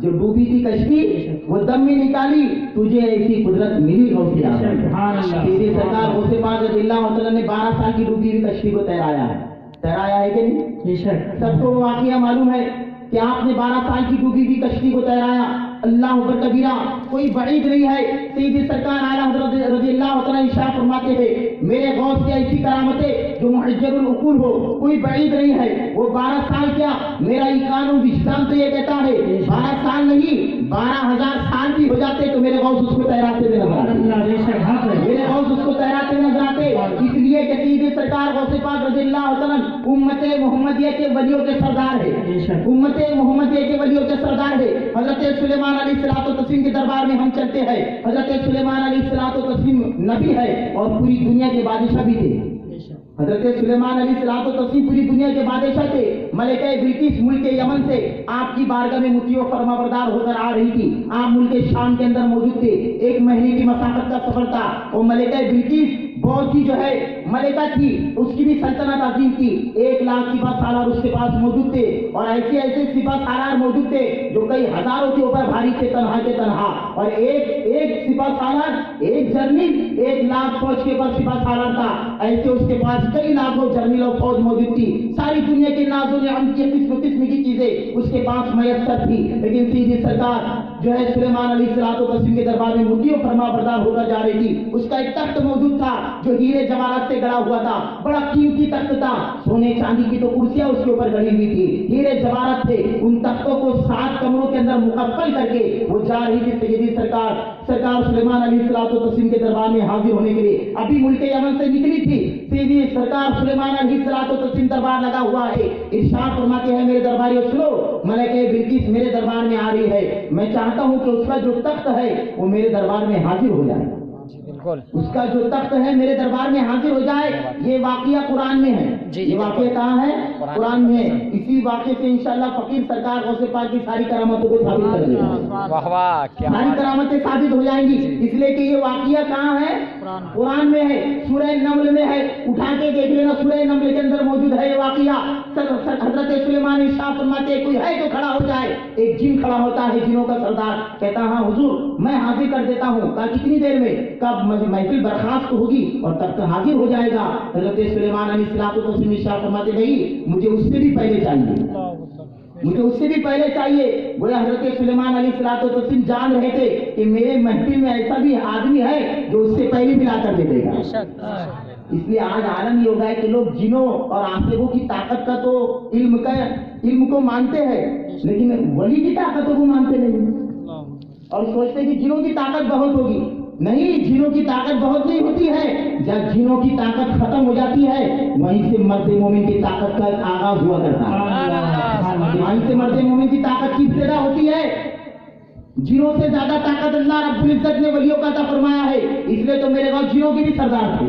جو ڈوبی تھی کشتی وہ دم میں نکالی. تجھے ایسی قدرت ملی غوث اعظم. تیری سرکار غوث پاک رضی اللہ عنہ نے 12 سال کی ڈوبی ہوئی کشتی کو تیرایا ہے کہ نہیں. سب کو واقعہ معلوم ہے کہ آپ نے 12 سال کی ڈوبی ہوئی کشتی کو تیرایا. اللہ اکبر کبیرہ کوئی بعید نہیں ہے. سیدھی سرکار اعلیٰ حضرت رضی اللہ تعالیٰ ارشاد فرماتے ہیں میرے غوث کی ایسی کرامتیں جو محجر العقول ہو، کوئی بعید نہیں ہے. وہ 12 سال کیا میرا ایقان و وجدان تو یہ کہتا ہے 12 سال نہیں 12,000 سال بھی ہو جاتے تو میرے غوث اس کو تیراتے ہوئے نظر آتے. میرے غوث اس کو تیراتے ہوئے نظر آتے. اس لیے کہ سیدھی سرکار غوث پاک رضی اللہ تعالیٰ امت محمدیہ کے ولیوں کے سردار ہے، امت محمدیہ کے ولیوں کے سردار ہے. حضرت سلیمان علیہ الصلوۃ والتسلیم کے دربار میں ہم چلتے ہیں. حضرت سلیمان علیہ الصلوۃ والتسلیم نبی ہے اور پوری دنیا کے بادشاہ بھی تھے. حضرت سلیمان علیہ الصلوۃ والتسلیم پوری دنیا کے بادشاہ تھے. ملکہ بلقیس ملک یمن سے آپ کی بارگاہ میں مطیع و فرمانبردار ہو کر آ رہی تھی. آپ ملک شام کے اندر موجود تھے. 1 مہینے کی مسافت کا سفر تھا. اور ملکہ بلقیس بہت ہی جو ہے ملکہ تھی، اس کی بھی سلطنت عظیم تھی. 1 لاکھ سپاہ سالار اس کے پاس موجود تھے اور ایسے سپاہ سالار موجود تھے جو کئی ہزاروں کے اوپر بھاری تھے کے تنہا. اور ایک سپاہ سالار، ایک جرنیل 1 لاکھ فوج کے اوپر سپاہ سالار تھا. ایسے اس کے پاس کئی لاکھوں جرنیل اور فوج موجود تھی. ساری دنیا کے ناز و نعمت کی قسم کی چیزیں اس کے پاس میسر تھی. لیکن سیدھی سرکار جو ہے سلیمان علیہ الصلوۃ والتسلیم کے دربار میں مطیع و فرمانبردار ہو کر جا رہی تھی. اس کا ایک تخت موجود تھا جو ہیرے جواہرات سے گڑا ہوا تھا. بڑا قیمتی تخت تھا. سونے چاندی کی تو کرسیاں اس کے اوپر گڑی ہوئی تھی، ہیرے جواہرات تھے. ان تختوں کو 7 کمروں کے اندر مکفل کر کے وہ جا رہی تھی سیدھی سرکار سلیمان علیہ الصلوۃ والتسلیم کے دربار میں حاضر ہونے کے لیے. ابھی ملک یمن سے نکلی تھی. سیدھی سرکار سلیمان علیہ الصلوۃ والتسلیم دربار لگا ہوا ہے. ارشاد فرماتے ہیں میرے درباریوں سنو، ملکہ بلقیس میرے دربار میں آ رہی ہے. میں چاہتا ہوں کہ اس کا جو تخت ہے وہ میرے دربار میں حاضر ہو جائے. اس کا جو تخت ہے میرے دربار میں حاضر ہو جائے. یہ واقعہ قرآن میں ہے. یہ واقعہ کہاں ہے؟ قرآن میں ہے. اسی واقعے سے انشاءاللہ فقیر سرکار غوث پاک کی ساری کرامتوں کو ثابت کر دے گا. ساری کرامتیں ثابت ہو جائیں گی. اس لیے کہ یہ واقعہ کہاں ہے؟ قرآن میں ہے، سورہ نمل میں ہے. اٹھا کے دیکھ لینا، سورہ نمل کے اندر موجود ہے یہ واقعہ. حضرت سلیمان ارشاد فرماتے کوئی ہے تو کھڑا ہو جائے. ایک جن کھڑا ہوتا ہے جنوں کا سردار، کہتا ہاں حضور میں حاضر کر دیتا ہوں. کہا کتنی دیر میں؟ کب محفل برخاست ہوگی اور تخت حاضر ہو جائے گا. حضرت سلیمان علیہ الصلوۃ والتسلیم ارشاد فرماتے نہیں مجھے اس سے بھی پہلے چاہیے، مجھے اس سے بھی پہلے چاہیے. گویا حضرت سلیمان علیہ الصلوۃ والتسلیم جان رہے تھے کہ میرے محفل میں ایسا بھی آدمی ہے جو اس سے پہلے بھی لا کر دے دے گا. اس لیے آج عالم یہ ہو گیا ہے کہ لوگ جنوں اور عاصبوں کی طاقت کا تو علم کو مانتے ہیں لیکن ولی کی طاقتوں کو مانتے نہیں اور سوچتے کہ جنوں کی طاقت بہت ہوگی. نہیں، جنوں کی طاقت بہت نہیں ہوتی ہے. جب جنوں کی طاقت ختم ہو جاتی ہے وہیں سے مرد مومن کی طاقت کا آغاز ہوا کرتا ہے. وہیں سے مرد مومن کی طاقت کی ابتدا ہوتی ہے. جنوں سے زیادہ طاقت اللہ رب العزت نے ولیوں کا عطا فرمایا ہے. اس لیے تو میرے پاس جنوں کی بھی سردار تھے.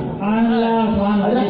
حضرت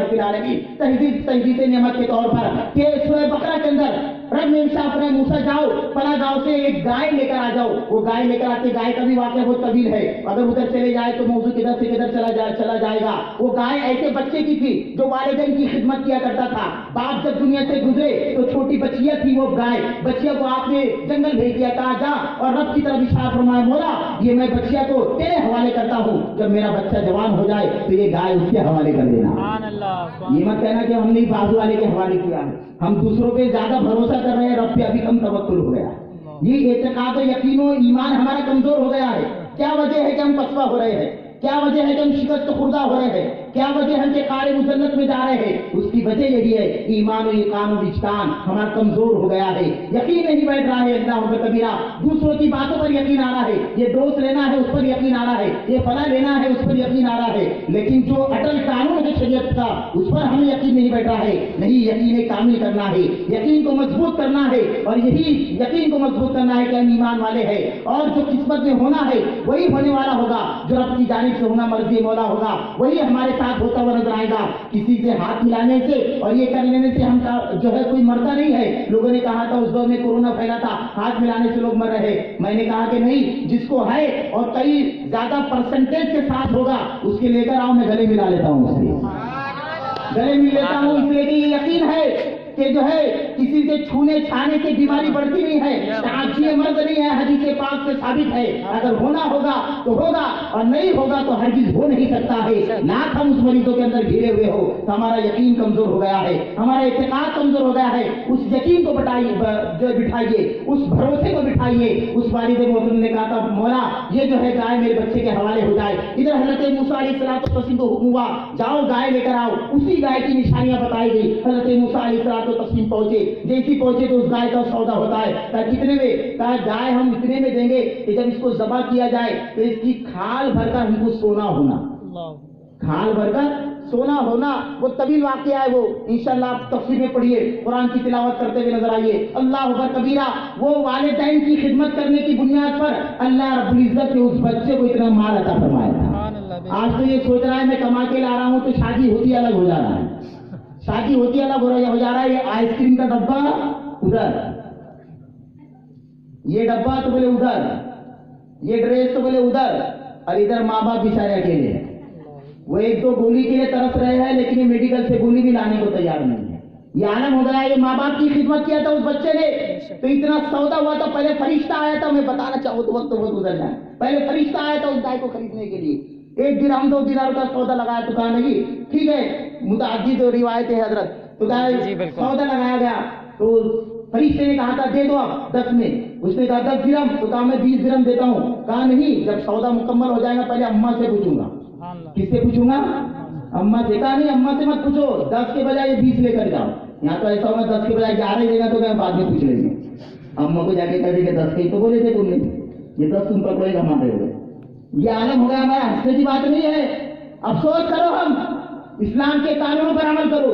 رب العالمین تحدید نعمت کے طور پر کہ سورہ بقرہ کے اندر رب نے ارشاد فرمایا موسیٰ جاؤ فلاں گاؤں سے ایک گائے لے کر آ جاؤ. وہ گائے لے کر آتے, گائے کا بھی واقعہ بہت طویل ہے, اگر ادھر چلے جائے تو موضوع کدھر سے کدھر چلا جائے گا. وہ گائے ایسے بچے کی تھی جو والدین کی خدمت کیا کرتا تھا. باپ جب دنیا سے گزرے تو چھوٹی بچیاں تھی وہ گائے, بچیاں کو آپ نے جنگل بھیج دیا, کہا جا اور رب کی طرف اشارہ فرمایا مولا یہ میں بچیاں کو تیرے حوالے کرتا ہوں, جب میرا بچہ جوان ہو جائے تو یہ گائے اس کے حوالے کر دینا. یہ مت کہنا کہ ہم نے بازو والے کے حوالے کیا ہے, ہم دوسروں پہ زیادہ بھروسہ کر رہے ہیں, رب پہ ابھی کم توکل ہو گیا. یہ اعتقاد و یقین و ایمان ہمارا کمزور ہو گیا ہے. کیا وجہ ہے کہ ہم پسپا ہو رہے ہیں؟ کیا وجہ ہے کہ ہم شکست خوردہ ہو رہے ہیں؟ کیا وجہ ہے کہ قارئ مسنت میں جا رہے ہیں؟ اس کی وجہ یہی ہے ایمان و یقین و وجدان ہمارا کمزور ہو گیا ہے. یقین نہیں بیٹھ رہا ہے اللہ اکبر کبیرہ, دوسروں کی باتوں پر یقین آ رہا ہے, یہ ڈوز لینا ہے اس پر یقین آ رہا ہے, یہ فلاں لینا ہے اس پر یقین آ رہا ہے, لیکن جو اٹل قانون ہے شریعت کا اس پر ہمیں یقین نہیں بیٹھ رہا ہے. نہیں, یقین کامل کرنا ہے, یقین کو مضبوط کرنا ہے, اور یہی یقین کو مضبوط کرنا ہے کہ ہم ایمان والے ہیں, اور جو قسمت میں ہونا ہے وہی ہونے والا ہوگا, جو رب کی جانب سے ہونا مرضی مولا ہوگا وہی ہمارے ساتھ ہوتا ہوا نظر آئے گا. کسی سے ہاتھ ملانے سے اور یہ کر لینے سے ہم جو ہے کوئی مرتا نہیں ہے. لوگوں نے کہا تھا اس دور میں کورونا پھیلا تھا, ہاتھ ملانے سے لوگ مر رہے. میں نے کہا کہ نہیں, جس کو ہے اور کئی زیادہ پرسنٹیج کے ساتھ ہوگا اس کے لے کر آؤ, میں گلے ملا لیتا ہوں, اس لیے گلے مل لیتا ہوں, اس لیے کہ یہ یقین ہے کہ جو ہے کسی سے چھونے چھانے سے بیماری بڑھتی نہیں ہے, تعجیہ مرض نہیں ہے, حدیث پاک سے ثابت ہے. اگر ہونا ہوگا تو ہوگا, اور نہیں ہوگا تو ہرگز ہو نہیں سکتا ہے. لاکھ ہم اس مریضوں کے اندر گھیرے ہوئے ہو تو ہمارا یقین کمزور ہو گیا ہے, ہمارا اعتقاد کمزور ہو گیا ہے. اس یقین کو بٹھائیے, اس بھروسے کو بٹھائیے. اس والد محترم نے کہا تھا مولا یہ جو ہے گائے میرے بچے کے حوالے ہو جائے. ادھر حضرت موسیٰ علیہ السلام کو حکم ہوا جاؤ گائے لے کر آؤ. اسی گائے کی نشانیاں بتائی گئی. حضرت موسیٰ علیہ السلام تو تسلیم پہنچے, جیسی پہنچے تو اس گائے کا سودا ہوتا ہے. کہا کتنے میں؟ کہا گائے ہم اتنے میں دیں گے کہ جب اس کو ذبح کیا جائے تو اس کی کھال بھر کر ہم کو سونا ہونا, کھال بھر کر سونا ہونا. وہ طویل واقعہ ہے, وہ انشاءاللہ آپ تفسیر میں پڑھیے, قرآن کی تلاوت کرتے ہوئے نظر آئیے. اللہ اکبر کبیرہ. وہ والدین کی خدمت کرنے کی بنیاد پر اللہ رب العزت نے اس بچے کو اتنا مال عطا فرمایا تھا. آج تو یہ سوچ رہا ہے میں کما کے لا رہا ہوں تو شادی ہوتی الگ ہو جا رہا ہے, شادی ہوتی الگ ہو جا رہا ہے. یہ آئس کریم کا ڈبہ ادھر, یہ ڈبہ تو بولے ادھر, یہ ڈریس تو بولے ادھر, اور ادھر ماں باپ بیچارے اکیلے ہیں. وہ ایک دو گولی کے لیے ترس رہے ہیں لیکن یہ میڈیکل سے گولی بھی لانے کو تیار نہیں ہے. یہ عالم ہو گیا. یہ ماں باپ کی خدمت کیا تھا اس بچے نے تو اتنا سودا ہوا تھا. پہلے فرشتہ آیا تھا, میں بتانا چاہوں تو وقت بہت گزر جائے, پہلے فرشتہ آیا تھا اس گائے کو خریدنے کے لیے. 1 درہم 2 دینار کا سودا لگایا تو کہا نہیں ٹھیک ہے, متعدد روایتیں حضرت, تو کہا سودا لگایا گیا تو فرشتے نے کہا تھا دے دو آپ 10 میں. اس نے کہا 10 درہم, تو کہا میں 20 درہم دیتا ہوں. کہا نہیں, جب سودا مکمل ہو جائے گا پہلے اماں سے پوچھوں گا. کس سے پوچھوں گا؟ اماں سے. کہا نہیں اماں سے مت پوچھو, 10 کے بجائے 20 لے کر جاؤ. یہاں تو ایسا ہوگا 10 کے بجائے 11 دے گا تو میں بعد میں پوچھ لیں گے. اماں کو جا کے کہہ دے کہ 10 کے تو بولے تھے تم نے, یہ 10 تم پر پڑے گا ہمارے ہوئے. یہ عالم ہو گیا ہمارا, ہنسنے کی بات نہیں ہے. افسوس کرو, ہم اسلام کے قانونوں پر عمل کرو.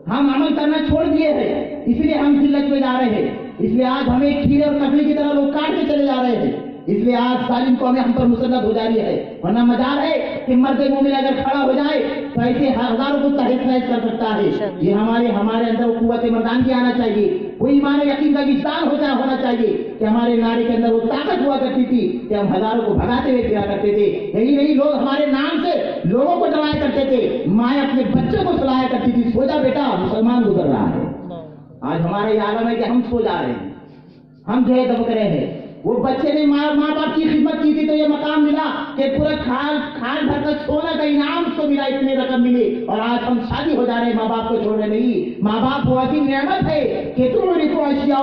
ہم عمل کرنا چھوڑ دیے ہیں, اس لیے ہم ذلت میں جا رہے ہیں. اس لیے آج ہمیں کھیرے اور ککڑی کی طرح لوگ کاٹ کے چلے جا رہے ہیں. اس لیے آج ظالم قومیں ہم پر مسلط ہو جا رہی ہے. ورنہ مجال ہے کہ مرد مومن اگر کھڑا ہو جائے تو ایسے ہزاروں کو تحریک کر سکتا ہے. یہ ہمارے اندر قوت مردانگی آنا چاہیے, وہی ایمان یقین کا وجدان ہونا چاہیے کہ ہمارے نعرے کے اندر وہ طاقت ہوا کرتی تھی کہ ہم ہزاروں کو بھگاتے ہوئے پھرا کرتے تھے. یہی نہیں, لوگ ہمارے نام سے لوگوں کو ڈرایا کرتے تھے, مائیں اپنے بچوں کو سلایا کرتی تھی سو جا بیٹا مسلمان گزر رہا ہے. آج ہمارا یہ عالم ہے کہ ہم سو جا رہے ہیں, ہم جو ہے دبک رہے ہیں. وہ بچے نے ماں باپ کی خدمت کی تھی تو یہ مقام ملا کہ پورا کھال بھر کر سونا کا انعام اس کو ملا, اتنی رقم ملی. اور آج ہم شادی ہو جا رہے ہیں, ماں باپ کو چھوڑ رہے نہیں. ماں باپ وہ عظیم نعمت ہے کہ تم کو اشیاء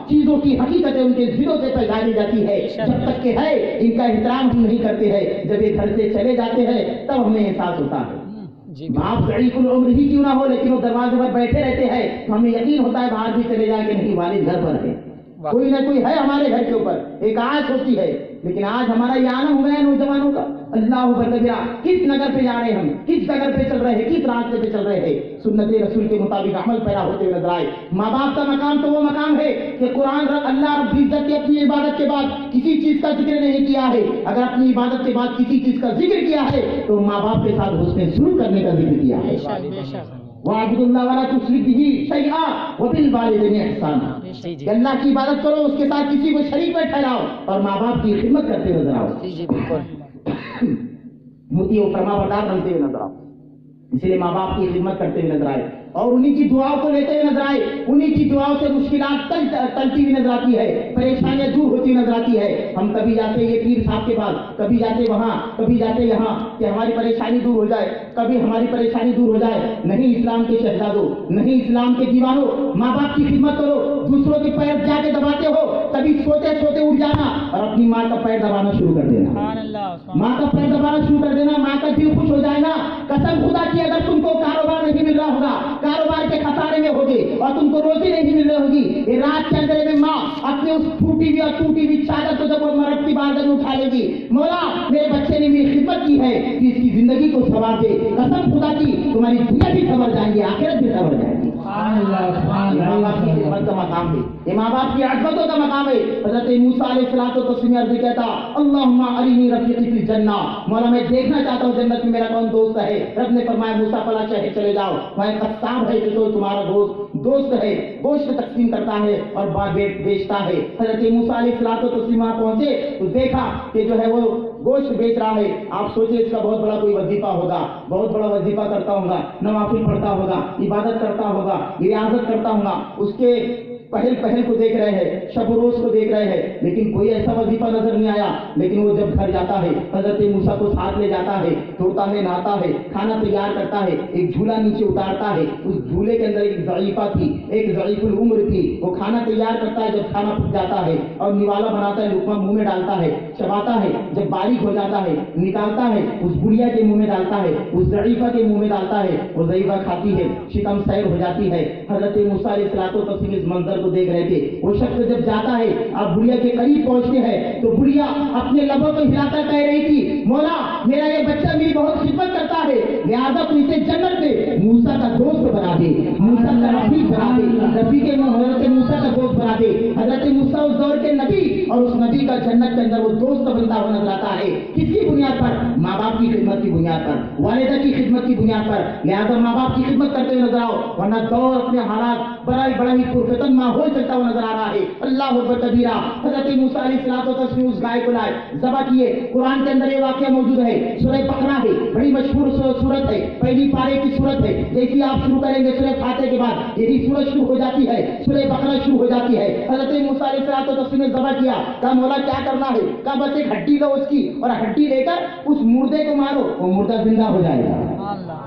چیزوں کی حقیقتیں ان کے ذلوں سے پہچانی جاتی ہے. جب تک کہ ہے ان کا احترام ہم نہیں کرتے ہیں, جب یہ گھر سے چلے جاتے ہیں تب ہمیں احساس ہوتا ہے. باپ ضعیف العمر ہی کیوں نہ ہو لیکن وہ دروازے پر بیٹھے رہتے ہیں تو ہمیں یقین ہوتا ہے باہر بھی چلے جائیں کہ نہیں والد گھر پر ہے, کوئی نہ کوئی ہے ہمارے گھر کے اوپر. ایک آس ہوتی ہے لیکن آج ہمارا یہ عالم ہو گیا نوجوانوں کا، اللہ بندگیرہ کس نگر پہ جا رہے ہیں ہم، کس ڈگر پہ چل رہے ہیں، کس راستے پہ چل رہے ہیں، سنت رسول کے مطابق عمل پیرا ہوتے ہوئے نظر آئے۔ ماں باپ کا مقام تو وہ مقام ہے کہ قرآن اللہ رب العزت نے اپنی عبادت کے بعد کسی چیز کا ذکر نہیں کیا ہے، اگر اپنی عبادت کے بعد کسی چیز کا ذکر کیا ہے تو ماں باپ کے ساتھ حسن سلوک کرنے کا ذکر کیا ہے۔ وَاعْبُدُوا اللَّهَ وَلَا تُشْرِكُوا بِهِ شَيْئًا وَبِالْوَالِدَيْنِ إِحْسَانًا، کہ اللہ کی عبادت کرو، اس کے ساتھ کسی کو شریک مت ٹھہراؤ اور ماں باپ کی خدمت کرتے نظر آؤ، مطیع و فرما بردار بنتے ہوئے نظر آؤ، اس لیے ماں باپ کی خدمت کرتے ہوئے نظر آئے اور انہی کی دعاؤں کو لیتے ہوئے نظر آئے، انہی کی دعاؤں سے مشکلات ٹلتی ہوئی نظر آتی ہے، پریشانیاں دور ہوتی نظر آتی ہے۔ ہم کبھی جاتے یہ پیر صاحب کے پاس، کبھی جاتے وہاں، کبھی جاتے یہاں کہ ہماری پریشانی دور ہو جائے، کبھی ہماری پریشانی دور ہو جائے۔ نہیں اسلام کے شہزادوں، نہیں اسلام کے دیوانوں، ماں باپ کی خدمت کرو، دوسروں کے پیر جا کے دباتے ہو، کبھی سوتے سوتے اٹھ جانا اور اپنی ماں کا پیر دبانا شروع کر دینا، ماں کا پیر دبانا شروع کر دینا، ماں کا دل خوش ہو جائے گا۔ قسم خدا کی اگر تم کو کاروبار نہیں مل رہا ہوگا، کاروبار کے خسارے میں ہوگے اور تم کو روزی نہیں مل رہی ہوگی، یہ رات کے اندھیرے میں ماں اپنے اس ٹوٹی ہوئی اور ٹوٹی ہوئی چادر کو جب وہ مرد کی بارگاہ میں اٹھا لے گی، مولا میرے بچے نے میری خدمت کی ہے کہ اس کی زندگی کو سنوار دے، قسم خدا کی تمہاری دنیا بھی سنور جائیں گی، آخرت بھی سنور جائے گی۔ یہ ماں باپ کی خدمت کا مقام ہے، یہ ماں باپ کی عظمتوں کا مقام ہے۔ حضرت موسیٰ علیہ الصلوۃ والتسلیم عرض کہتا اللہم ارنی رفیقی فی الجنہ، مولا میں دیکھنا چاہتا ہوں جنت میں میرا کون دوست ہے۔ رب نے فرمایا موسیٰ فلا چاہے چلے جاؤ، وہاں ایک قصاب ہے جو تمہارا دوست ہے، گوشت تقسیم کرتا ہے اور بیچتا ہے۔ حضرت موسیٰ علیہ الصلوۃ والتسلیم وہاں پہنچے تو دیکھا کہ جو ہے وہ گوشت بیچ رہا ہے۔ آپ سوچے اس کا بہت بڑا کوئی وظیفہ ہوگا، بہت بڑا وظیفہ کرتا ہوگا، نوافل پڑھتا ہوگا، عبادت کرتا ہوگا، ریاضت کرتا ہوگا، اس کے پہل کو دیکھ رہے ہیں، شب و روز کو دیکھ رہے ہیں، لیکن کوئی ایسا وظیفہ نظر نہیں آیا۔ لیکن وہ جب گھر جاتا ہے حضرت موسیٰ کو ساتھ لے جاتا ہے، دھوتا ہے، نہاتا ہے، کھانا تیار کرتا ہے، ایک جھولا نیچے اتارتا ہے، اس جھولے کے اندر ایک ضعیفہ تھی، ایک ضعیف العمر تھی، وہ کھانا تیار کرتا ہے، جب کھانا پک جاتا ہے اور نوالا بناتا ہے، لقمہ منہ میں ڈالتا ہے، چباتا ہے، جب باریک ہو جاتا ہے نکالتا ہے، اس بڑھیا کے منہ میں ڈالتا ہے، اس ضعیفہ کے منہ میں ڈالتا ہے، وہ ضعیفہ کھاتی ہے، شکم سیر ہو جاتی ہے۔ حضرت موسیٰ علیہ الصلوۃ والتسلیم اس منظر کو دیکھ رہے تھے۔ وہ شخص جب جاتا ہے آپ بڑھیا کے قریب پہنچتے ہیں تو بڑھیا اپنے لبوں کو ہلا کر کہہ رہی تھی مولا میرا یہ بچہ میری بہت خدمت کرتا ہے، لہٰذا تو اسے جنت میں موسیٰ کا دوست بنا دے، موسیٰ کا رفیق بنا دے، رفیق حضرت موسیٰ کا دوست بنا دے۔ حضرت موسیٰ اس دور کے نبی اور اس نبی کا جنت کے اندر وہ دوست بنتا ہوا نظر آتا ہے۔ کس کی بنیاد پر؟ ماں باپ کی خدمت کی بنیاد پر، والدہ کی خدمت کی بنیاد پر۔ لہٰذا ماں باپ کی خدمت کرتے ہوئے نظر آؤ، ورنہ دور اپنے حالات بڑا ہی پرفتن ماحول چلتا ہوا نظر آ رہا ہے۔ اللہ اکبر کبیرہ۔ حضرت موسیٰ علیہ الصلوۃ والتسلیم اس گائے کو لائے، ذبح کیے۔ قرآن کے اندر یہ واقعہ موجود ہے، سورہ بقرہ ہے، بڑی مشہور سورت ہے، پہلی پارے کی سورت ہے۔ جیسے آپ شروع کریں گے سورہ فاتحہ کے بعد یہی سورت شروع ہو جاتی ہے، سورہ بقرہ شروع ہو جاتی ہے۔ حضرت موسیٰ علیہ الصلوۃ والتسلیم نے ذبح کیا، کہا مولا کیا کرنا ہے؟ کہا بس ایک ہڈی لو اس کی اور ہڈی لے کر اس مردے کو مارو، وہ مردہ زندہ ہو جائے گا،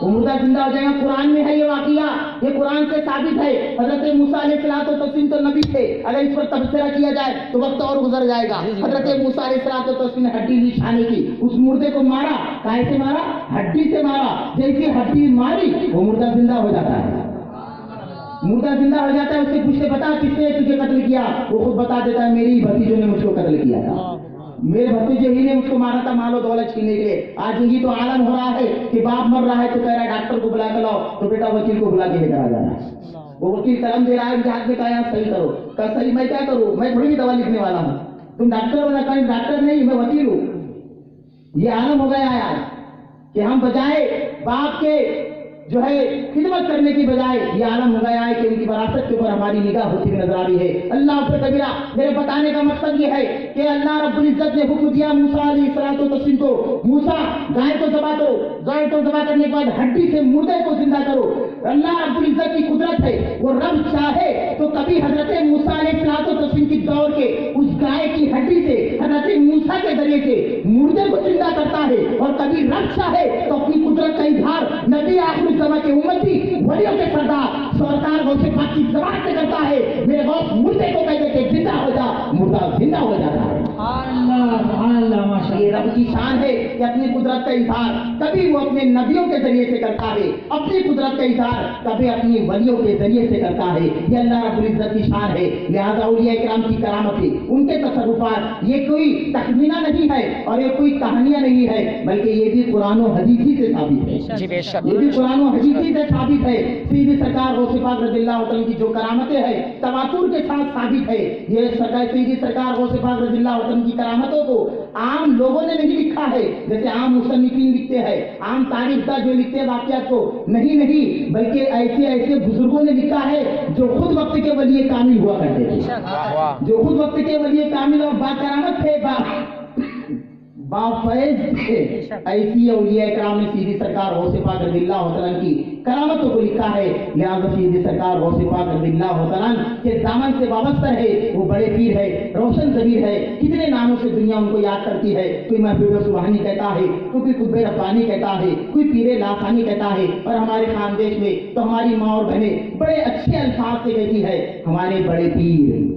وہ مردہ زندہ ہو جائے گا۔ قرآن میں ہے یہ واقعہ، یہ قرآن سے ثابت ہے۔ حضرت موسیٰ علیہ الصلوۃ والتسلیم تو نبی تھے، اگر اس پر تبصرہ کیا جائے تو وقت اور گزر جائے گا۔ حضرت موسیٰ علیہ الصلوۃ والتسلیم نے ہڈی نشانے کی، اس مردے کو مارا، کیسے مارا؟ ہڈی سے مارا۔ جیسی ہڈی ماری وہ مردہ زندہ ہو جاتا ہے، مردہ زندہ ہو جاتا ہے۔ اس سے پوچھتے بتا کس نے تجھے قتل کیا؟ وہ خود بتا دیتا ہے میری بھتیجوں نے مجھ کو قتل کیا تھا، میرے بھتیجے ہی نے مجھ کو مارا تھا مال و دولت چھیننے کے لیے۔ آج یہی تو عالم ہو رہا ہے کہ باپ مر رہا ہے تو کہہ رہا ہے ڈاکٹر کو بلا کے لاؤ، تو بیٹا وکیل کو بلا کے لے کر آ جانا ہے۔ وہ وکیل قلم دے رہا ہے، ہاتھ میں کہا صحیح کرو، کہا صحیح میں کیا کروں، میں تھوڑی بھی دوا لکھنے والا ہوں، تم ڈاکٹر والا، کہیں ڈاکٹر نہیں میں وکیل ہوں۔ یہ عالم ہو گیا ہے آج کہ ہم بجائے باپ کے جو ہے خدمت کرنے کی بجائے یہ عالم ہو گیا ہے کہ ان کی وراثت کے اوپر ہماری نگاہ ہوتی ہوئی نظر آ رہی ہے۔ اللہ پر کبیرہ۔ میرے بتانے کا مقصد یہ ہے کہ اللہ رب العزت نے حکم دیا موسیٰ علیہ الصلوۃ والتسلیم کو، موسیٰ گائے کو ذبح کرو، گائے کو ذبح کرنے کے بعد ہڈی سے مردے کو زندہ کرو۔ اللہ رب العزت کی قدرت ہے، وہ رب چاہے تو کبھی حضرت موسیٰ علیہ الصلوۃ والتسلیم کی دور کے اس گائے کی ہڈی سے حضرت موسیٰ کے ذریعے سے مردے کو زندہ کرتا ہے، اور کبھی رب چاہے تو اپنی قدرت کا اظہار نبی آخر الزمان کے امتی ولیوں کے سردار سرکار غوث پاک کی زبان سے کرتا ہے۔ میرے غوث مردے کو کہتے کہ زندہ ہو جا، مردہ زندہ ہو جاتا ہے۔ یہ رب کی شان ہے کہ اپنی قدرت کا اظہار کبھی وہ اپنے نبیوں کے ذریعے سے کرتا ہے اپنی قدرت کا اظہار، کبھی اپنی ولیوں کے ذریعے سے کرتا ہے. یہ اللہ رب العزت کی شان ہے. لہذا اولیاء کرام کی کرامتیں، ان کے تصرفات، یہ کوئی تخمینہ نہیں ہے اور یہ کوئی کہانیاں نہیں ہے، بلکہ یہ بھی قرآن و حدیثی سے ثابت ہے. جی بے شک. یہ بھی قرآن و حدیثی سے ثابت ہے. سیدی سرکار غوث پاک رضی اللہ عنہ کی جو کرامتیں ہیں تواتر کے ساتھ ثابت ہے. یہ سیدی سرکار غوث پاک رضی اللہ عنہ کی کرامتوں کو عام لوگوں نے نہیں لکھا ہے، جیسے عام مصنفین لکھتے ہیں، عام تاریخ داں جو لکھتے ہیں واقعات کو، نہیں، بلکہ ایسے بزرگوں نے لکھا ہے جو خود وقت کے ولی کامل ہوا کرتے تھے، جو خود وقت کے ولی کامل اور با کرامت تھے، فیض تھے. ایسی اولیاء کرام نے سیدی سرکار غوث پاک رضی اللہ عنہ کی کرامتوں کو لکھا ہے. لہذا سیدی سرکار غوث پاک رضی اللہ عنہ کے دامن سے وابستہ ہے. وہ بڑے پیر ہے، روشن ضمیر ہے. کتنے ناموں سے دنیا ان کو یاد کرتی ہے. کوئی محبوب سبحانی کہتا ہے، کوئی قطب ربانی کہتا ہے، کوئی پیر لاسانی کہتا ہے. اور ہمارے خاندیش میں تو ہماری ماں اور بہنیں بڑے اچھے الفاظ سے کہتی ہے ہمارے بڑے پیر،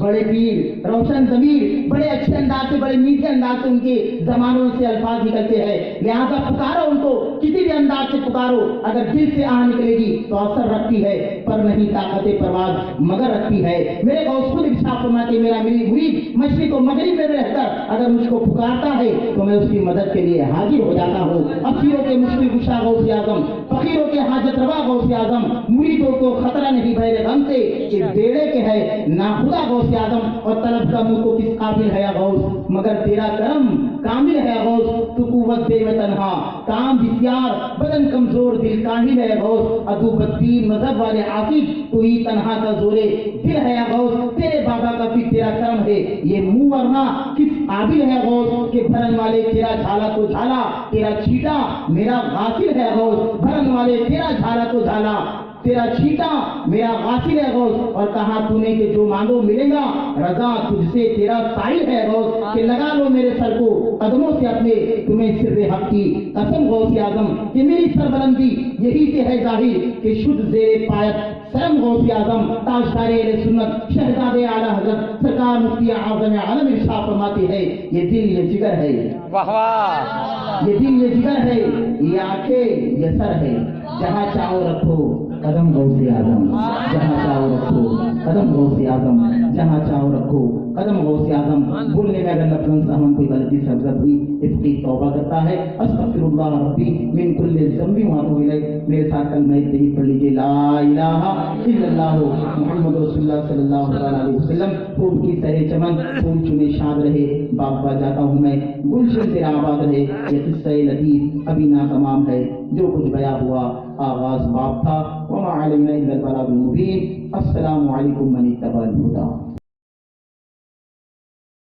بڑے پیر، روشن ضمیر. بڑے اچھے انداز سے، بڑے میٹھے انداز سے ان کے زمانوں سے الفاظ نکلتے ہیں. لہذا پکارو ان کو، کسی بھی انداز سے پکارو، اگر دل سے آہ نکلے گی تو اثر رکھتی ہے، پر نہیں طاقت پرواز مگر رکھتی ہے. میرے غوث خود ارشاد فرماتے ہیں میرا مرید مشرق و مغرب میں رہ کر اگر مجھ کو پکارتا ہے تو میں اس کی مدد کے لیے حاضر ہو جاتا ہوں. اسیروں کے مشکل کشا غوث اعظم، فقیروں کے حاجت روا غوث اعظم، مریدوں کو خطرہ نہیں بھرے غم سے کہ بیڑے کے ہے ناخدا غوث اعظم. اور طلب کا منہ کو کس قابل ہے غوث، مگر تیرا کرم کامل ہے غوث. تو قوت دے میں تنہا، کام بسیار، بدن کمزور، دل کاہل ہے غوث. ادو بدین مذہب والے عاقب، تو ہی تنہا کا زورے دل ہے غوث. تیرے بابا کا بھی تیرا کرم ہے، یہ منہ ورنہ کس قابل ہے غوث. کہ بھرن والے تیرا جھالا تو جھالا، تیرا چھیٹا میرا غافل ہے غوث. بھرن والے تیرا جھالا تو جھالا، تیرا چھیٹا میرا غافل ہے غوث. اور کہا تو نے کہ جو مانگو ملے گا، رضا تجھ سے تیرا سائل ہے غوث. کہ لگا لو میرے سر کو قدموں سے اپنے، تمہیں سر حق کی قسم غوث اعظم کہ میری سربلندی یہی سے ہے ظاہر کہ شد زیر پایت سرم غوث اعظم. تاجدار اہل سنت شہزادے اعلیٰ حضرت سرکار مفتی اعظم عالم ارشاد فرماتے ہیں یہ دل یہ جگر ہے، واہ واہ. یہ دل یہ جگر ہے، یہ آنکھیں یہ سر ہے. جہاں چاہو رکھو قدم غوث اعظم، جہاں چاہو رکھو قدم غوث اعظم، جہاں چاہو رکھو قدم غوث اعظم. بولنے میں اگر لفظ ہم کوئی غلطی سے حضرت ہوئی ابتی توبہ کرتا ہے. استغفر اللہ ربی من کل ذنب واتوب الیہ. میرے ساتھ کلمہ طیب پڑھ لیجیے، لا الہ الا اللہ محمد رسول اللہ صلی اللہ علیہ وسلم. پھول کی سہے چمن، پھول چنے شاد رہے، باغ جاتا ہوں میں، گلشن تیرا آباد رہے. یہ قصہ لطیف ابھی ناتمام ہے. جو کچھ بیان ہوا آغاز باب تھا. وما علینا الا البلاغ المبین. السلام علیکم من اتبع الہدی.